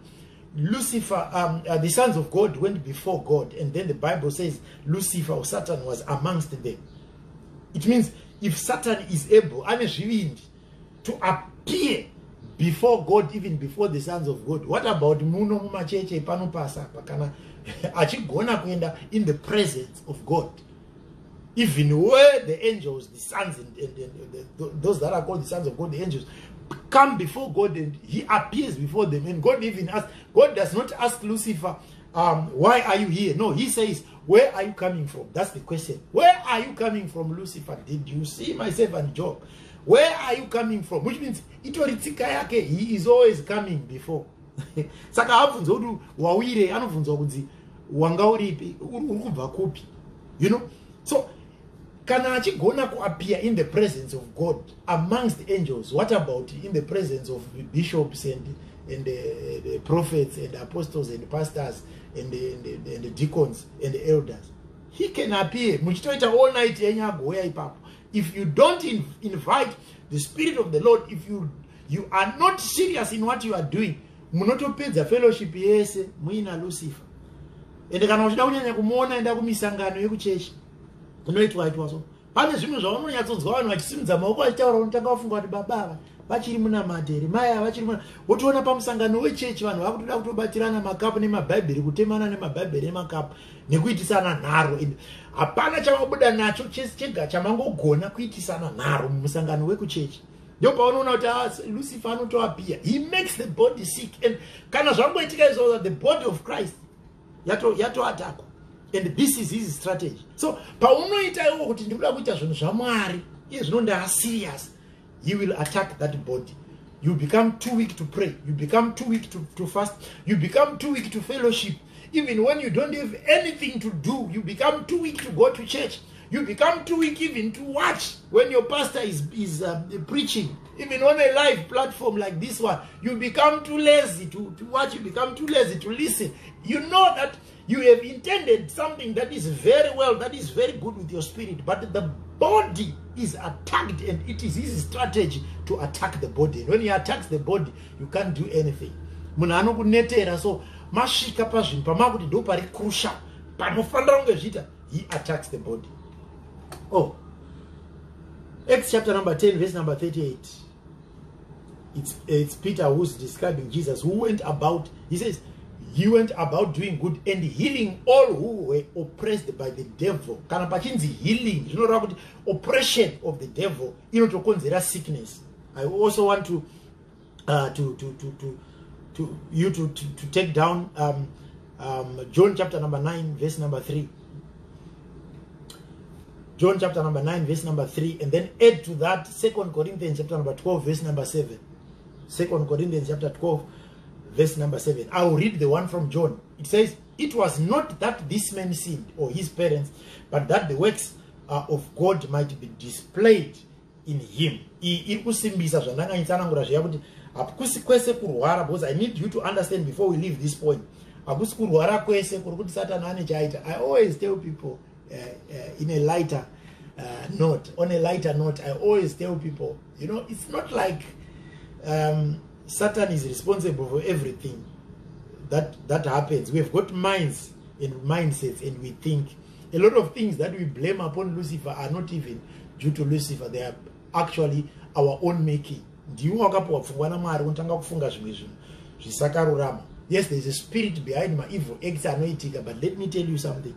A: Lucifer, the sons of God went before God, and then the Bible says Lucifer or Satan was amongst them. It means if Satan is able, to appear before God, even before the sons of God, what about muno mumacheche panopasa pakana achigona kuenda in the presence of God? Even where the angels, the sons and those that are called the sons of God, the angels, come before God and he appears before them, and God even asks, God does not ask Lucifer, why are you here? No, he says, where are you coming from? That's the question. Where are you coming from, Lucifer? Did you see my servant Job? Where are you coming from? Which means he is always coming before. Saka abvunza kuti wawire anobvunzwa kunzi wanga uripi urikubva kupi, you know. So kana achigona kuappear in the presence of God amongst the angels, what about in the presence of bishops and the prophets and the apostles and the pastors and the deacons and the elders? He can appear muchitoita all night yenyagoya ipapo. If you don't invite the Spirit of the Lord, if you are not serious in what you are doing, munotopedza fellowship yese muina Lucifer. Ende kana uchida kunyanya kumuona enda kumisangano yekuchechi unoitwa so. Pane zvimwe zvaunonyatsonzwa vanhu vachisimudza maoko achitaura unotanga wafunga kuti baba vachiri muna madhere maya vachiri muna, wotoona pamusangano wechechi vanhu vakutoda kutobatirana makapu nemabhaibheri, kutemana nemabhaibheri nemakapu nekuitisana nharo. Hapana chavabuda nacho chega chamangogona kuitisana nharo mumusangano wekuchechi. Ndio paunoona kuti Lucifer anotoappear. He makes the body sick, and kana zvangoitika izvo that the body of Christ yatoatakwa. And this is his strategy. So paunoita iwo kuti ndikuda kuita zvinhu zvaMwari, iye zvinonda serious, he will attack that body. You become too weak to pray, you become too weak to fast, you become too weak to fellowship. Even when you don't have anything to do, you become too weak to go to church. You become too weak even to watch when your pastor is preaching. Even on a live platform like this one, you become too lazy to watch, you become too lazy to listen. You know that you have intended something that is very well, that is very good with your spirit, but the body is attacked, and it is his strategy to attack the body. And when he attacks the body, you can't do anything. Munhu anokunetera, so masvika pazvinhu pamakuti ndo pari krusha panofanira kunge zviita, he attacks the body. Oh, Acts chapter number 10 verse number 38. It's Peter who's describing Jesus, who went about, he says, he went about doing good and healing all who were oppressed by the devil. Kana pachinzi healing, you know, oppression of the devil, you know, to consider sickness. I also want to take down John chapter number 9 verse number 3. John chapter number 9 verse number 3, and then add to that 2 Corinthians chapter number 12 verse number 7. 2 Corinthians chapter 12 verse number 7. I will read the one from John. It says, it was not that this man sinned or his parents, but that the works of God might be displayed in him. Because I need you to understand before we leave this point. I always tell people in a lighter note, on a lighter note, I always tell people, you know, it's not like Satan is responsible for everything that happens. We've got minds and mindsets, and we think a lot of things that we blame upon Lucifer are not even due to Lucifer. They are actually our own making. Ndiwo wakapuwa pfungwa naMwari unotanga kufunga zvimwe zvinhu zvisakarurama. Yes, there is a spirit behind my evil acts anoitika, but let me tell you something.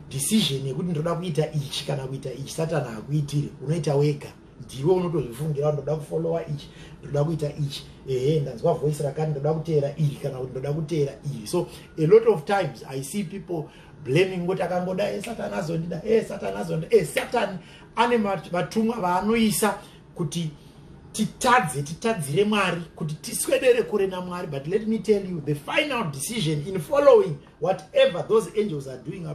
A: Decision yekuti ndoda kuita ichi kana kuita ichi Satan hakuitiri, unoita wega. Ndiwe unotozvifungira ndoda kufollowa ichi, ndoda kuita ichi. Ndanzwa voice rakati ndoda kuteera iri kana ndoda kuteera iri. So a lot of times I see people blaming what akangoda Satan azondida, Satan azondida, Satan ane vatumwa vaanoisa kuti titadzire Mwari, kuti tiswedere kure naMwari. But let me tell you, the final decision in following whatever those angels are doing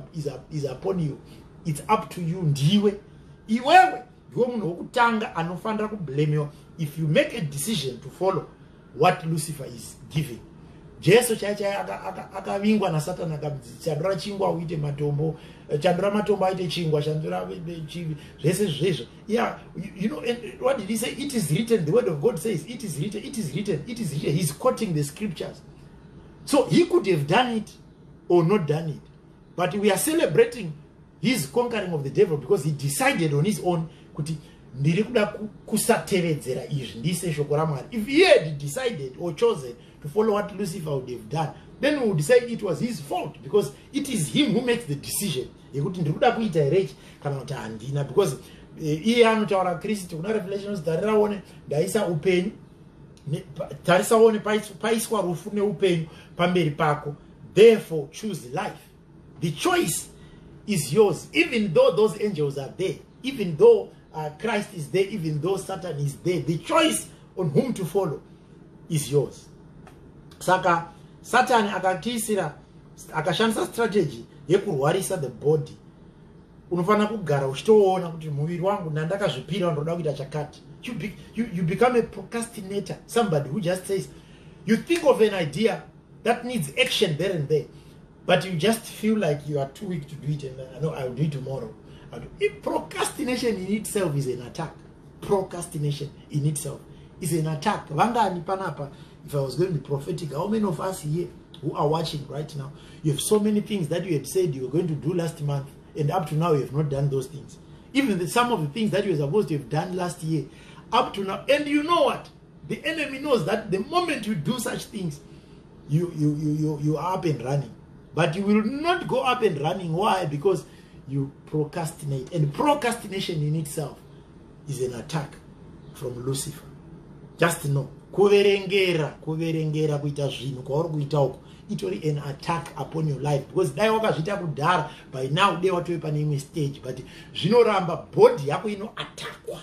A: is upon you. It's up to you. Ndiwe iwewe ndiwe munhu wokutanga anofanira kublamewa if you make a decision to follow what Lucifer is giving. Jesu chaichai akavingwa naSatan akabvisa chandura chingwa uite matombo, chandura matombo aite chingwa, chandura zvese zvezvo. Yeah, you know, and what did he say? It is written. The word of God says it is written, it is written, it is written. He's quoting the scriptures. So he could have done it or not done it. But we are celebrating his conquering of the devil because he decided on his own kuti ndiri kuda kusatevedzera izvi ndise shoko raMwari. If he had decided or chosen to follow what Lucifer would have done, then we would say it was his fault, because it is him who makes the decision yekuti ndiri kuda kuita here kana kuti handina. Because iye anotaura Kristu kuna Revelations, tariraone ndaisa upenyu, tarisaone paiswa rufu neupenyu pamberi pako, therefore choose life. The choice is yours, even though those angels are there, even though Christ is there, even though Satan is there. The choice on whom to follow is yours. Saka Satan akatisira akashandisa strategy yekurwarisa the body. Unofana kugara uchitoona kuti muviri wangu ndakazvipira ndoda kuita chakati. You become a procrastinator, somebody who just says, you think of an idea that needs action there and there, but you just feel like you are too weak to do it, and no, I'll do it tomorrow. If procrastination in itself is an attack. Procrastination in itself is an attack. If I was going to be prophetic, how many of us here who are watching right now, you have so many things that you had said you were going to do last month, and up to now you have not done those things. Even some of the things that you were supposed to have done last year, up to now. And you know what? The enemy knows that the moment you do such things, you are up and running. But you will not go up and running. Why? Because you procrastinate, and procrastination in itself is an attack from Lucifer. Just know, kuverengera kuita zvinhu kwauri kuita uko itori an attack upon your life, because dai wakazviita kudhara by now dai watove pane imwe stage, but zvinoramba body yako inoatakwa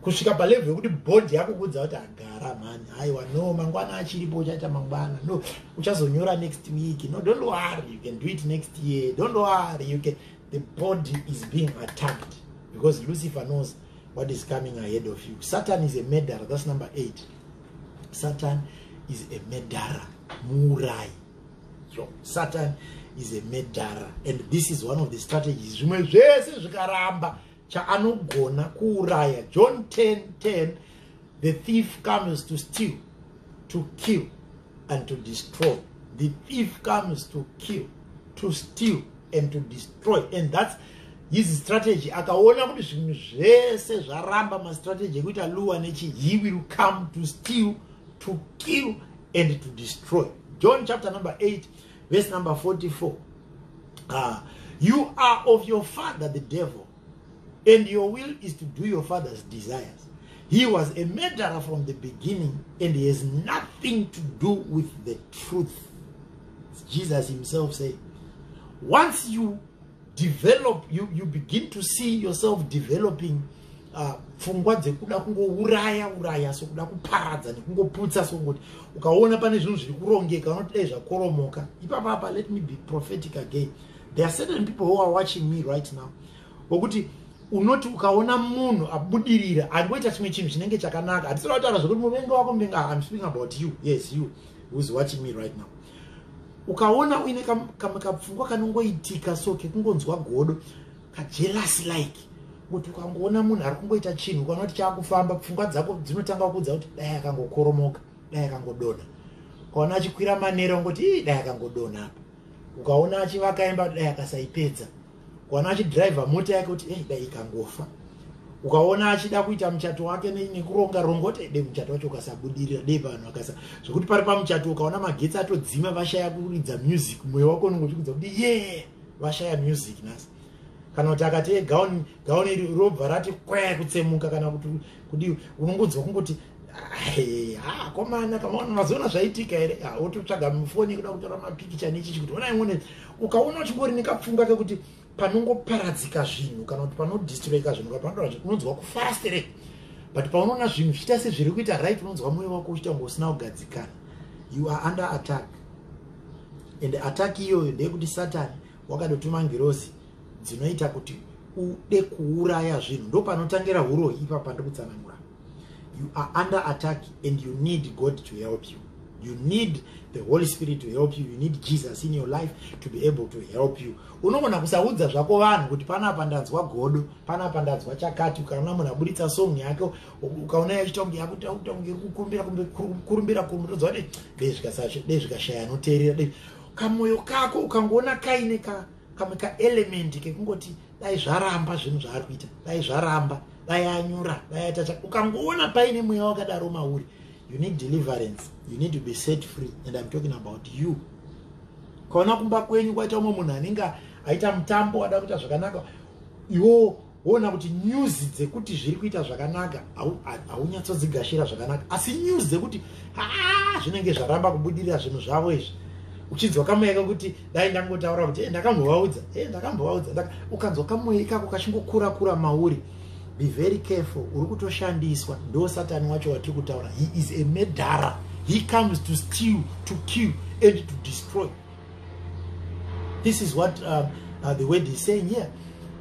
A: kusvika palevel yekuti body yako kudza kuti agara mani, aiwa no, mangwana achiripo uchaita mangwana, no, uchazonyora next week, no, don't worry, you can do it next year, don't worry, you can. The body is being attacked because Lucifer knows what is coming ahead of you. Satan is a murderer. That's number 8. Satan is a murderer. Murai. So Satan is a murderer, and this is one of the strategies. John 10:10. The thief comes to steal, to kill, and to destroy. The thief comes to kill, to steal, and to destroy. And that's his strategy. Akaona kuti zvinhu zvese zvaramba ma strategy ekuita luwa nechi, he will come to steal, to kill, and to destroy. John chapter number 8 verse number 44. You are of your father the devil, and your will is to do your father's desires. He was a murderer from the beginning, and he has nothing to do with the truth. Jesus himself said, once you develop, you begin to see yourself developing pfungwa dzekuda kungouraya sokuda kuparadza nekungoputsa songoti ukaona pane zvinhu zviri kurongeka unoti dai zvakoromoka ipapapa. Let me be prophetic again. There are certain people who are watching me right now wokuti unoti ukaona munhu abudirira angoita chimwe chinhu chinenge chakanaka, hatisiri kutaura zvokuti muvengi wako muvenga. I'm speaking about you. Yes, you who's watching me right now. Ukaona uine kapfungwa kanongoitika so kekungonzwa godo ka jealous like, kuti ukangoona munhu ari kungoita chinhu ukaona kuti chaakufamba, pfungwa dzako dzinotanga kudza kuti dai akangokoromoka, dai akangodonha. Ukaona achikwira manera ungoti dai akangodonha apa. Ukaona achivaka imba dai akasaipedza. Ukaona achidriver mota yake kuti dai ikangofa. ukaona achida kuita muchato wake nekuronga rongoti de muchato wacho ukasabudirira de vanhu vakasa zvokuti pari pamuchato ukaona magetsi atodzima vashaya kuridza music mwoyo wako unongochikudza kuti ye vashaya music nasi kana kuti akati gauni robva rati kwaya kutsemuka kana kuti unongodzwa kungoti komana kamaona mazoona zvaitika here wototsvaga mufoni kuda kutora mapikicha nechichi kuti onai muone ukaona uchingori nekapfunga kekuti panongoparadzika zvinhu kana kuti panodistroyika zvinhu kapanotora unonzwa kufastere but paunoona zvinhu zvichita sezviri kuita right unonzwa mwoyo wako uchita ngosina kugadzikana. You are under attack, and attack iyoyo ndeyekuti Satani wakadotuma ngirozi dzinoita kuti ude kuuraya zvinhu. Ndo panotangira huro ipapa ndikutsanangura. You are under attack and you need God to help you. You need the Holy Spirit to help you. You need Jesus in your life to be able to help you. Unoona kusaudza zvako vanhu kuti panapa ndanzwa godo, panapa ndanzwa chakati, ukaona munhu aburitsa song yako, ukaona yachitonge yakutonge kurumbira todzwa dei zvikashaya anoteerera dei kamoyo kako ukangoona kaine kamwe kaelement kekungoti dai zvaramba zvinhu zvaari kuita, dai zvaramba, dai anyura, dai aita ukangoona paine mweya wakadaro mauri. You need deliverance. You need to be set free. And I'm talking about you. Kaona kumba kwenyu kwaita umwe munhu anenge aita mutambo wada kuita zvakanaka, iwo wona kuti news dzekuti zviri kuita zvakanaka aunyatsodzigashira zvakanaka, asi news dzekuti zvinenge zvaramba kubudirira zvinhu zvavo izvi uchinzwa kamwe kuti dai ndangotaura kuti ndakambovaudza ukanzwa kamwe kako kachingokura mauri. Be very careful. Uri kutoshandiswa ndo Satani wacho watiri kutaura. He is a murderer. He comes to steal, to kill and to destroy. This is what the word is saying here.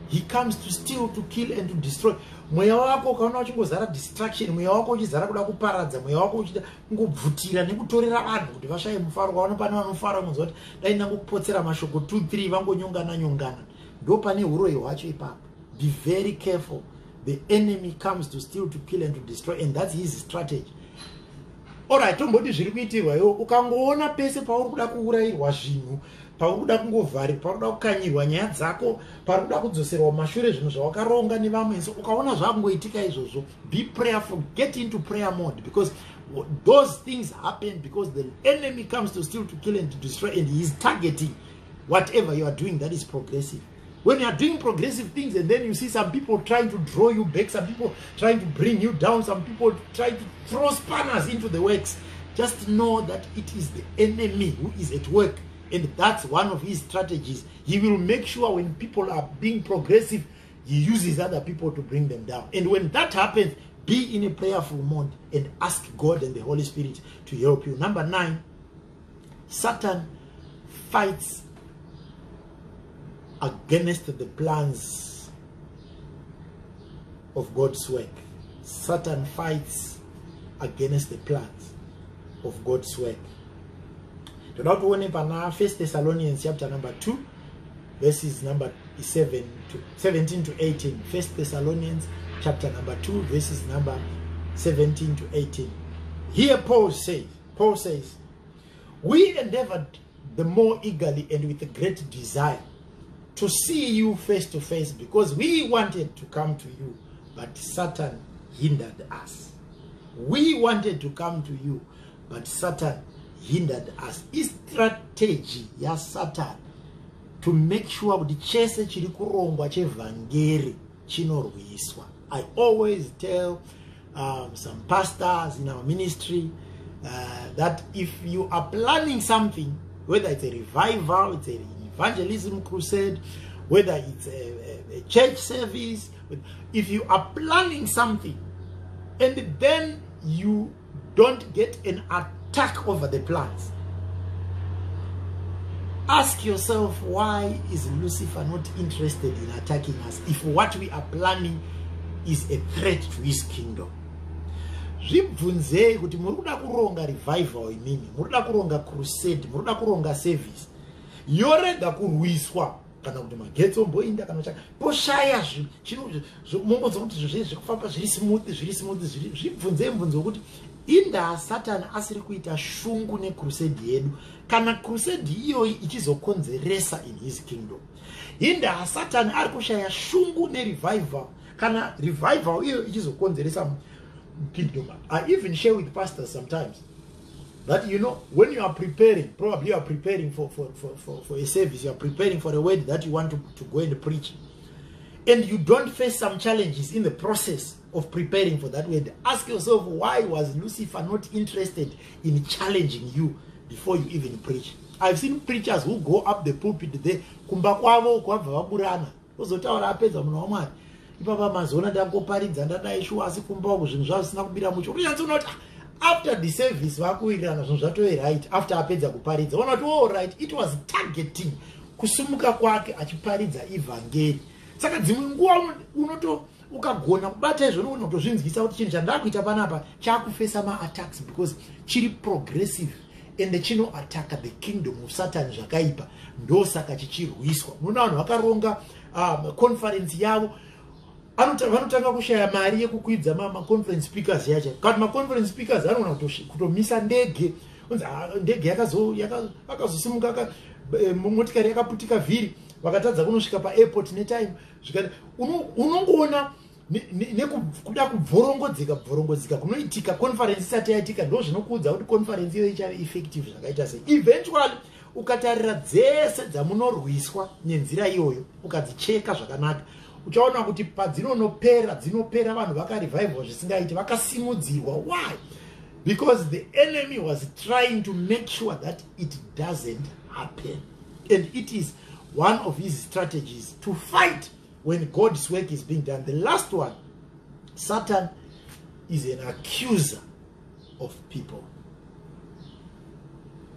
A: He comes to steal, to kill and to destroy. Mweya wako ukaona uchingozara distraction, mweya wako uchizara kuda kuparadza, mweya wako uchida kungobvutira nekutorera vanhu kuti vashaye mufaro. Ukaona pane vanofara unonzwa kuti dai ndangokupotsera mashoko 2-3 vangonyongana. Ndo pane uroyi hwacho ipapo. Be very careful. The enemy comes to steal, to kill and to destroy, and that's his strategy. Alright, tomboti zviri kuitirwa iwo ukangoona pese pauri kuda kuurayirwa zvinhu, pauri kuda kungovhari, pauri kuda kukanyirwa nyaya dzako, pauri kuda kudzoserwa mashure zvinhu zvawakaronga nevamwe, so ukaona zvakungoitika izvozvo, be prayerful, get into prayer mode, because those things happen because the enemy comes to steal, to kill and to destroy, and he is targeting whatever you are doing that is progressive. When you are doing progressive things and then you see some people trying to draw you back, some people trying to bring you down, some people trying to throw spanners into the works, just know that it is the enemy who is at work, and that's one of his strategies. He will make sure when people are being progressive, he uses other people to bring them down. And when that happens, be in a prayerful mode and ask God and the Holy Spirit to help you. Number 9, Satan fights against the plans of God's work. Satan fights against the plans of God's work. Do not want to 1 Thessalonians chapter number 2, verses number 17 to 18. 1 Thessalonians chapter number 2, verses number 17 to 18. Here Paul says, we endeavored the more eagerly and with a great desire to see you face to face, because we wanted to come to you, but Satan hindered us. We wanted to come to you, but Satan hindered us. His strategy, yes, Satan, to make sure the chese chiri kurongwa chevangeri chinorwiswa. I always tell some pastors in our ministry that if you are planning something, whether it's a revival, it's an evangelism crusade, whether it's a church service, if you are planning something and then you don't get an attack over the plans, ask yourself, why is Lucifer not interested in attacking us if what we are planning is a threat to his kingdom? Zvibvunzei kuti muri kuda kuronga revival imini, muri kuda kuronga crusade, muri kuda kuronga service, yorega kurwiswa kana kuti magetsi omboinda kana chaka poshaya mungodzwa kuti zviri kufamba zviri smooth. Zvibvunzei mubvunzo wekuti inda Satan asiri kuita shungu necrusade yedu kana crusade iyoyi ichizokonzeresa in his kingdom. Inda Satan ari kushaya shungu nerevival kana revival iyo ichizokonzeresa kingdom. I even share with pastors sometimes that, you know, when you are preparing, probably you are preparing for a service, you are preparing for a word that you want to go and preach, and you don't face some challenges in the process of preparing for that word, ask yourself, why was Lucifer not interested in challenging you before you even preach? I've seen preachers who go up the pulpit there, kumba kwavo kwabva vaburana, ozotaura apedza munhu wamwari, ipapa mazona ndangoparidza ndadaishuwa asi kumba uku zvinhu zvazvisina kubira mucho. Unyanzonoti after the service vakuwirirana zvinhu zvatove right, after apedza kuparidza ona kuti all right, it was targeting kusumuka kwake achiparidza evangeli. Saka dzimwe nguva ukagona kubata izvo unotozvinzwisa kuti chinhu chandakuita panapa chakufesa ma-attacks because chiri progressive and chinoataka the kingdom of Satan zvakaipa, ndosaka chichirwiswa. Munoona vanhu vakaronga conference yavo, vanotanga kushaya mari yekukwidza ma-conference speakers yacho. Kuti ma-conference speakers anoona kutomisa ndege, ndege yakazosimuka, motikari yakaputika vhiri, vakatadza kunosvika pa-airport netime. Unongoona nekuda kubvorongodzeka kunoitika conference isati yaitika, ndo zvinokuudza kuti conference iyo ichave effective zvakaita sei. Eventually ukatarira dzese dzamunorwiswa nenzira iyoyo ukadzicheka zvakanaka, uchaona kuti dzinopera vanhu vakarevival zvisingaiti, vakasimudzirwa. Why? Because the enemy was trying to make sure that it doesn't happen, and it is one of his strategies to fight when God's work is being done. The last one, Satan is an accuser of people.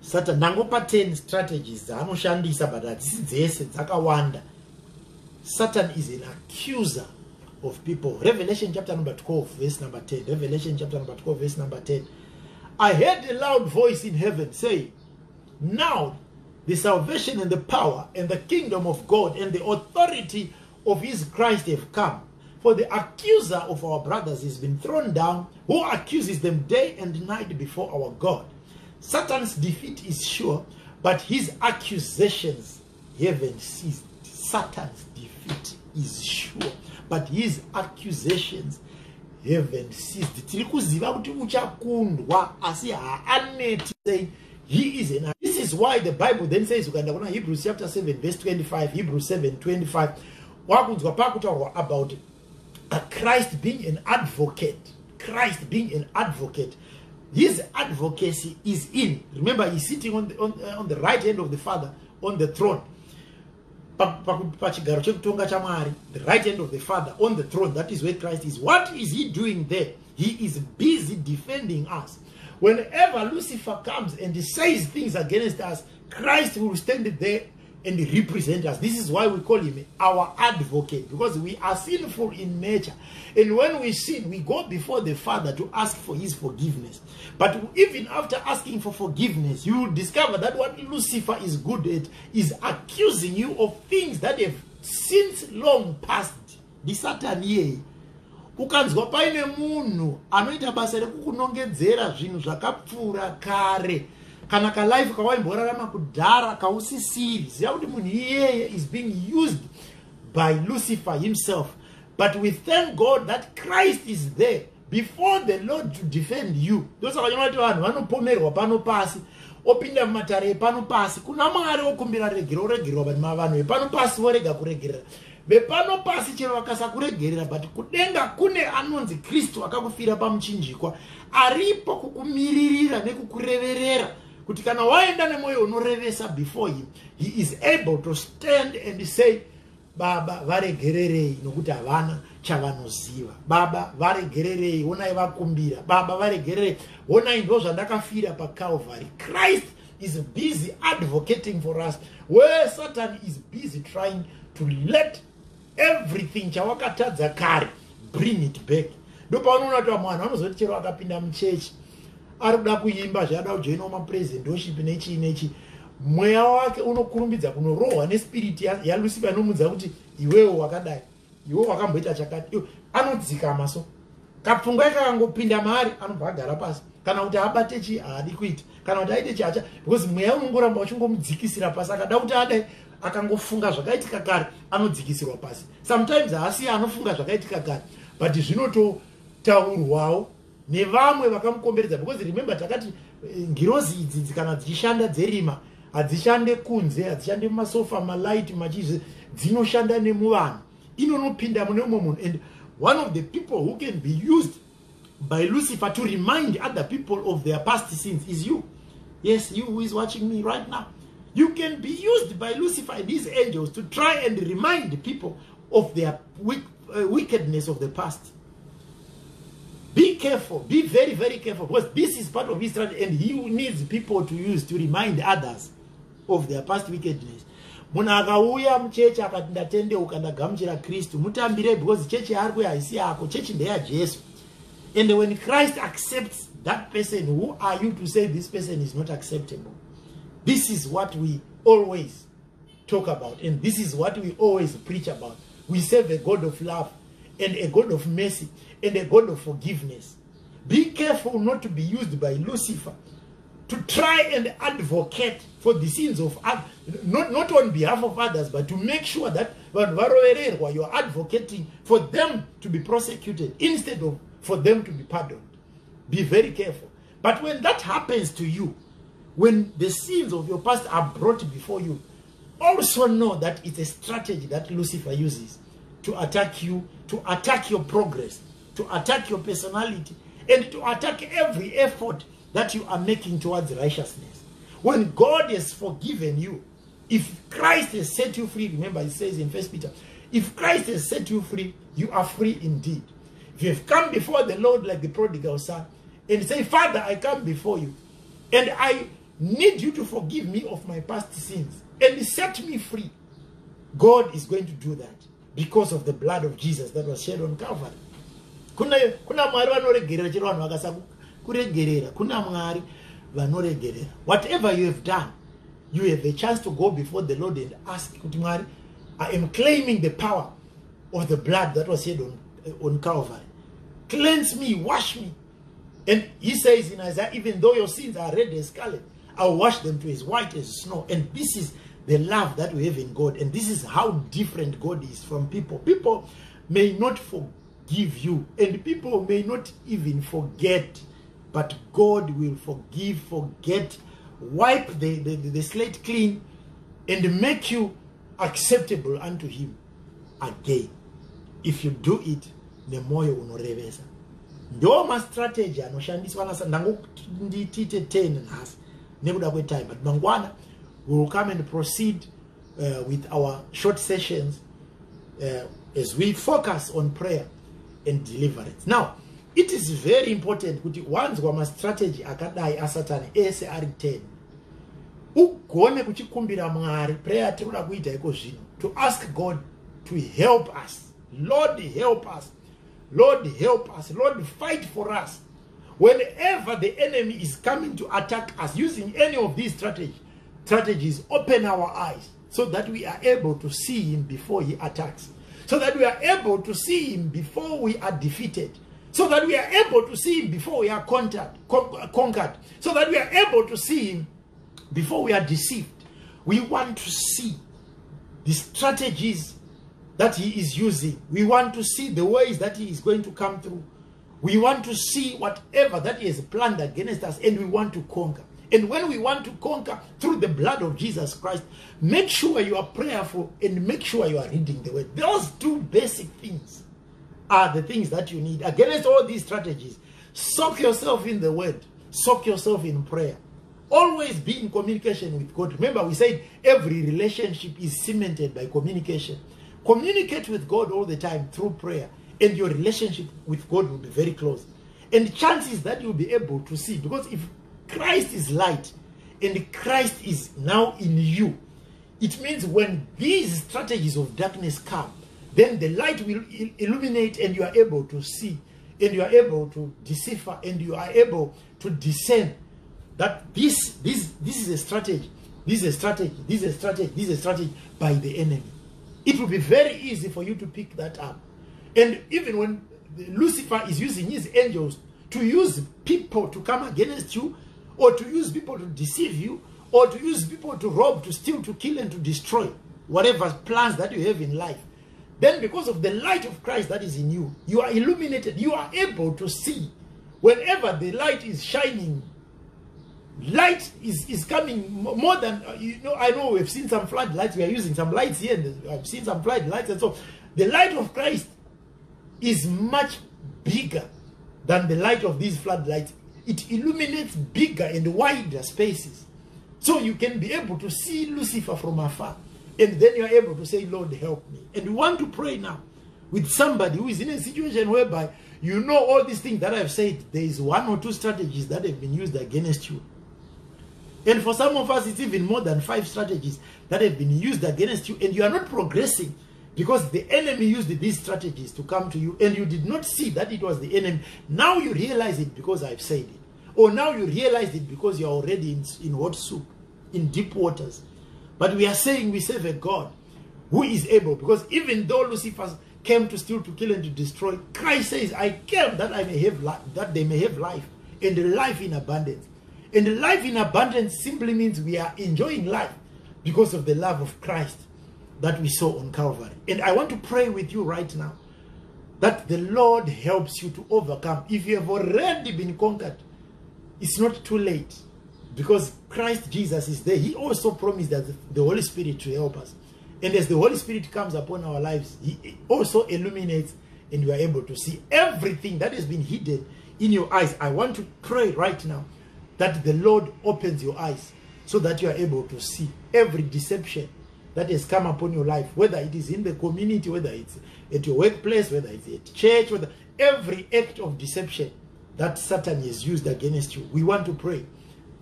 A: Satan nangopa 10 strategies dzaanoshandisa, but hadzisi dzese, dzakawanda. Satan is an accuser of people. Revelation chapter number 12 verse number 10. Revelation chapter number 12 verse number 10. I heard a loud voice in heaven say, now the salvation and the power and the kingdom of God and the authority of his Christ have come. For the accuser of our brothers has been thrown down, who accuses them day and night before our God. Satan's defeat is sure, but his accusations haven't ceased. Satan's defeat is sure, but his accusations haven't ceased. Tiri kuziva kuti uchakundwa asi haaneti, saying he is an. This is why the Bible then says, Hebrews chapter 7 verse 25, Hebrews 7:25, about Christ being an advocate. Christ being an advocate. His advocacy is in. Remember, he's sitting on the right hand of the Father on the throne. The right hand of the Father on the throne. That is where Christ is. What is he doing there? He is busy defending us. Whenever Lucifer comes and says things against us, Christ will stand there and represent us. This is why we call him our advocate, because we are sinful in nature, and when we sin, we go before the Father to ask for his forgiveness. But even after asking for forgiveness, you will discover that what Lucifer is good at is accusing you of things that have since long passed. The Satan ye ukanzwa paine munhu anoita basa rekukunongedzera zvinhu zvakapfuura kare, kana ka life kawaimborarama kudhara kausisiri, ziva kuti munhu iyeye is being used by Lucifer himself. But we thank God that Christ is there before the Lord to defend you. Ndosa kanyona kuti vanhu vanopomerwa pano pasi, opinda mumatare pano pasi, kuna Mwari okumbira regerwa, but vanhu vepano pasi vorega kuregerera. Vepano pasi chero vakasakuregerera, but kudenga kune anonzi Kristu akakufira pamuchinjikwa, aripo kukumiririra nekukureverera, kuti kana waenda nemoyo unorevesa before him, he is able to stand and say, Baba varegererei nokuti havana chavanoziva. Baba varegererei, onai vakumbira. Baba varegererei, onai ndo zvandakafira pa Calvary. Christ is busy advocating for us, where Satan is busy trying to let everything chawakatadza kare bring it back. Ndo paunoona kuti mwana anozoti chero akapinda muchechi arikuda kuimba zvada kujoina mapresent worship nechi mweya wake unokurumbidza kunorohwa nespirit yaLucifer anomudza kuti iwewo wakadai, iwewo wakamboita chakati, anodzika maso kapfungwa kakangopinda maari anobva agara pasi. kana kuti abate chi haadi kuita, kana kuti aite chi acha, because mweya unongoramba uchingomudzikisira pasi, akada kuti adai akangofunga zvakaitika kare anodzikisirwa pasi. Sometimes haasi anofunga zvakaitika kare, but zvinototaurwawo nevamwe vakamukomberedza, because remember takati ngirozi idzi kana dzichishanda dzerima hadzishande kunze, hadzishande mumasofa, malaiti, machizvi, dzinoshanda nemuvanhu, inonopinda mune umwe munhu. And one of the people who can be used by Lucifer to remind other people of their past sins is you. Yes, you who is watching me right now. You can be used by Lucifer and his angels to try and remind people of their wickedness of the past. Be careful, be very, very careful, because this is part of his strategy, and he needs people to use to remind others of their past wickedness. Munhu akauya muchechi akati ndatendeuka ndagamuchira Kristu, mutambire, because chechi yaari haisi yako, chechi ndeyaJesu. And when Christ accepts that person, who are you to say this person is not acceptable? This is what we always talk about, and this is what we always preach about. We serve a God of love, and a God of mercy, and a God of forgiveness. Be careful not to be used by Lucifer to try and advocate for the sins of others, not on behalf of others, but to make sure that you are advocating for them to be prosecuted instead of for them to be pardoned. Be very careful. But when that happens to you, when the sins of your past are brought before you, also know that it's a strategy that Lucifer uses to attack you, to attack your progress, to attack your personality, and to attack every effort that you are making towards righteousness. When God has forgiven you, if Christ has set you free, remember it says in 1 Peter, if Christ has set you free, you are free indeed. If you have come before the Lord like the prodigal son, and say, Father, I come before you, and I need you to forgive me of my past sins, and set me free, God is going to do that because of the blood of Jesus that was shed on Calvary. Kuna mwari vanoregerera chero vanhu vakasa kuregerera. Kuna mwari vanoregerera. Whatever you have done, you have a chance to go before the Lord and ask, kuti Mwari, I am claiming the power of the blood that was shed on Calvary. Cleanse me, wash me. And he says in Isaiah, even though your sins are red as scarlet, I'll wash them to as white as snow. And this is the love that we have in God. And this is how different God is from people. People may not forgive you, and people may not even forget, but God will forgive, forget, wipe the slate clean, and make you acceptable unto him again. If you do it, nemoyo unorevesa. Ndoma strategy anoshandiswa nasa ndangotite 10 nhasi nekuda kwetime, but mangwana we will come and proceed with our short sessions as we focus on prayer and deliverance. Now, it is very important kuti once wama strategy akadai asatani ese ari 10 ugone kuchikumbira Mwari, prayer tinoda kuita iko zvino, to ask God to help us. Lord, help us. Lord, help us. Lord, fight for us. Whenever the enemy is coming to attack us using any of these strategies, open our eyes so that we are able to see him before he attacks, so that we are able to see him before we are defeated, so that we are able to see him before we are conquered, so that we are able to see him before we are deceived. We want to see the strategies that he is using. We want to see the ways that he is going to come through. We want to see whatever that he has planned against us, and we want to conquer. And when we want to conquer through the blood of Jesus Christ, make sure you are prayerful and make sure you are reading the word. Those two basic things are the things that you need. Against all these strategies, soak yourself in the word. Soak yourself in prayer. Always be in communication with God. Remember, we said every relationship is cemented by communication. Communicate with God all the time through prayer, and your relationship with God will be very close. And chances that you'll be able to see, because if Christ is light and Christ is now in you, it means when these strategies of darkness come, then the light will illuminate, and you are able to see, and you are able to decipher, and you are able to discern that this is a strategy, this is a strategy, this is a strategy, this is a strategy by the enemy. It will be very easy for you to pick that up. And even when Lucifer is using his angels to use people to come against you, or to use people to deceive you, or to use people to rob, to steal, to kill, and to destroy whatever plans that you have in life, then because of the light of Christ that is in you, you are illuminated. You are able to see whenever the light is shining. Light is coming more than, I know we've seen some floodlights. We are using some lights here, and I've seen some floodlights, and so the light of Christ is much bigger than the light of these floodlights. It illuminates bigger and wider spaces. So you can be able to see Lucifer from afar. And then you are able to say, Lord, help me. And we want to pray now with somebody who is in a situation whereby you know all these things that I've said. There is 1 or 2 strategies that have been used against you. And for some of us, it's even more than 5 strategies that have been used against you. And you are not progressing because the enemy used these strategies to come to you. And you did not see that it was the enemy. Now you realize it because I've said it. Or now you realize it because you're already in hot soup, in deep waters. But we are saying we serve a God who is able. Because even though Lucifer came to steal, to kill, and to destroy, Christ says, I came that I may have life, that they may have life, and life in abundance. And life in abundance simply means we are enjoying life because of the love of Christ that we saw on Calvary. And I want to pray with you right now that the Lord helps you to overcome. If you have already been conquered, it's not too late, because Christ Jesus is there. He also promised that the Holy Spirit will help us. And as the Holy Spirit comes upon our lives, He also illuminates, and you are able to see everything that has been hidden in your eyes. I want to pray right now that the Lord opens your eyes so that you are able to see every deception that has come upon your life, whether it is in the community, whether it's at your workplace, whether it's at church, whether every act of deception that Satan has used against you. We want to pray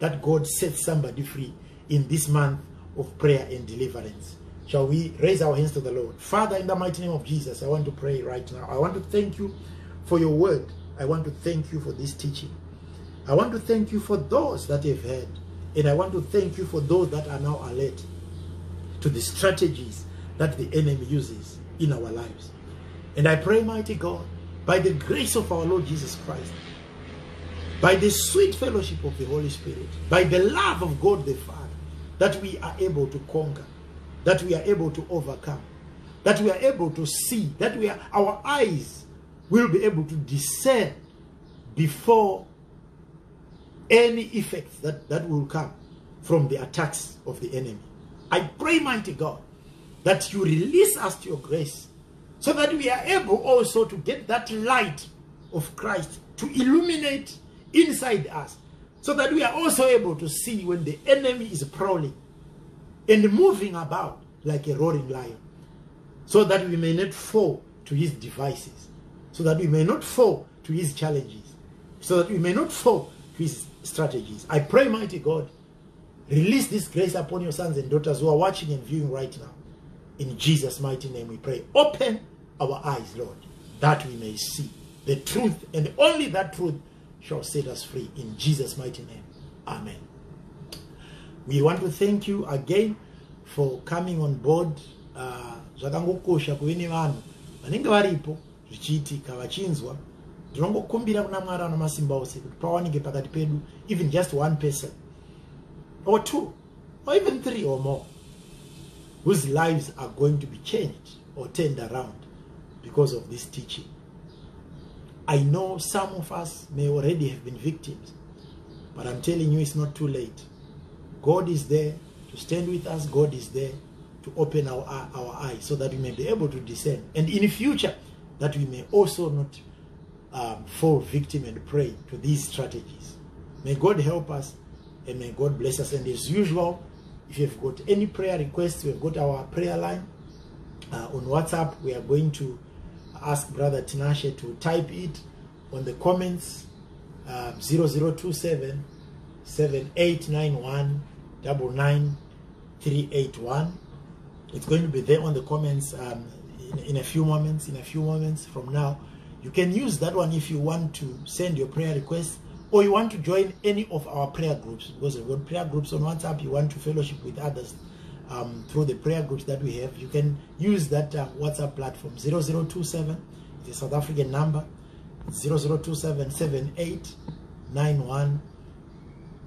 A: that God sets somebody free in this month of prayer and deliverance. Shall we raise our hands to the Lord? Father, in the mighty name of Jesus, I want to pray right now. I want to thank you for your word. I want to thank you for this teaching. I want to thank you for those that have heard. And I want to thank you for those that are now alert to the strategies that the enemy uses in our lives. And I pray, mighty God, by the grace of our Lord Jesus Christ, by the sweet fellowship of the Holy Spirit, by the love of God the Father, that we are able to conquer, that we are able to overcome, that we are able to see, that our eyes will be able to discern before any effects that will come from the attacks of the enemy. I pray, mighty God, that you release us to your grace, so that we are able also to get that light of Christ to illuminate inside us, so that we are also able to see when the enemy is prowling and moving about like a roaring lion, so that we may not fall to his devices, so that we may not fall to his challenges, so that we may not fall to his strategies. I pray, mighty God, release this grace upon your sons and daughters who are watching and viewing right now. In Jesus' mighty name we pray. Open our eyes, Lord, that we may see the truth, and only that truth shall set us free. In Jesus' mighty name. Amen. We want to thank you again for coming on board. Zvakangokosha kuine vanhu vanenge varipo zvichiitika vachinzwa. Ndinongokumbira kuna Mwari Anamasimba Ose kuti pawanike pakati pedu, even just one person or two or even 3 or more, whose lives are going to be changed or turned around because of this teaching. I know some of us may already have been victims, but I'm telling you, it's not too late. God is there to stand with us. God is there to open our eyes so that we may be able to discern, and in the future that we may also not fall victim and prey to these strategies. May God help us, and may God bless us. And as usual, if you've got any prayer requests, we've got our prayer line on WhatsApp. We are going to ask Brother Tinashe to type it on the comments, 0027 7891 99381. It's going to be there on the comments in a few moments. In a few moments from now, you can use that one if you want to send your prayer requests, or you want to join any of our prayer groups, because we've got prayer groups on WhatsApp. You want to fellowship with others through the prayer groups that we have. You can use that WhatsApp platform, 0027. It's a South African number. 0027 7891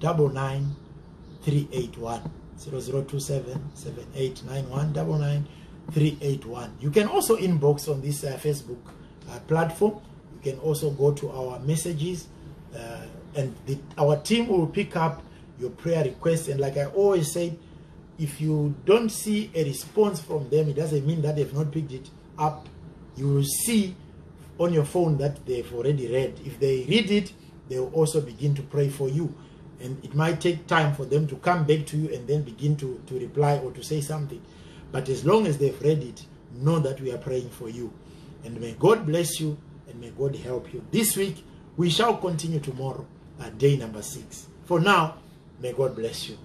A: 99381. 0027 7891 99381. You can also inbox on this Facebook platform. You can also go to our messages, and our team will pick up your prayer requests. And like I always say, if you don't see a response from them, it doesn't mean that they've not picked it up. You will see on your phone that they've already read. If they read it, they will also begin to pray for you. And it might take time for them to come back to you and then begin to reply or to say something. But as long as they've read it, know that we are praying for you. And may God bless you and may God help you. This week, we shall continue tomorrow, day number 6. For now, may God bless you.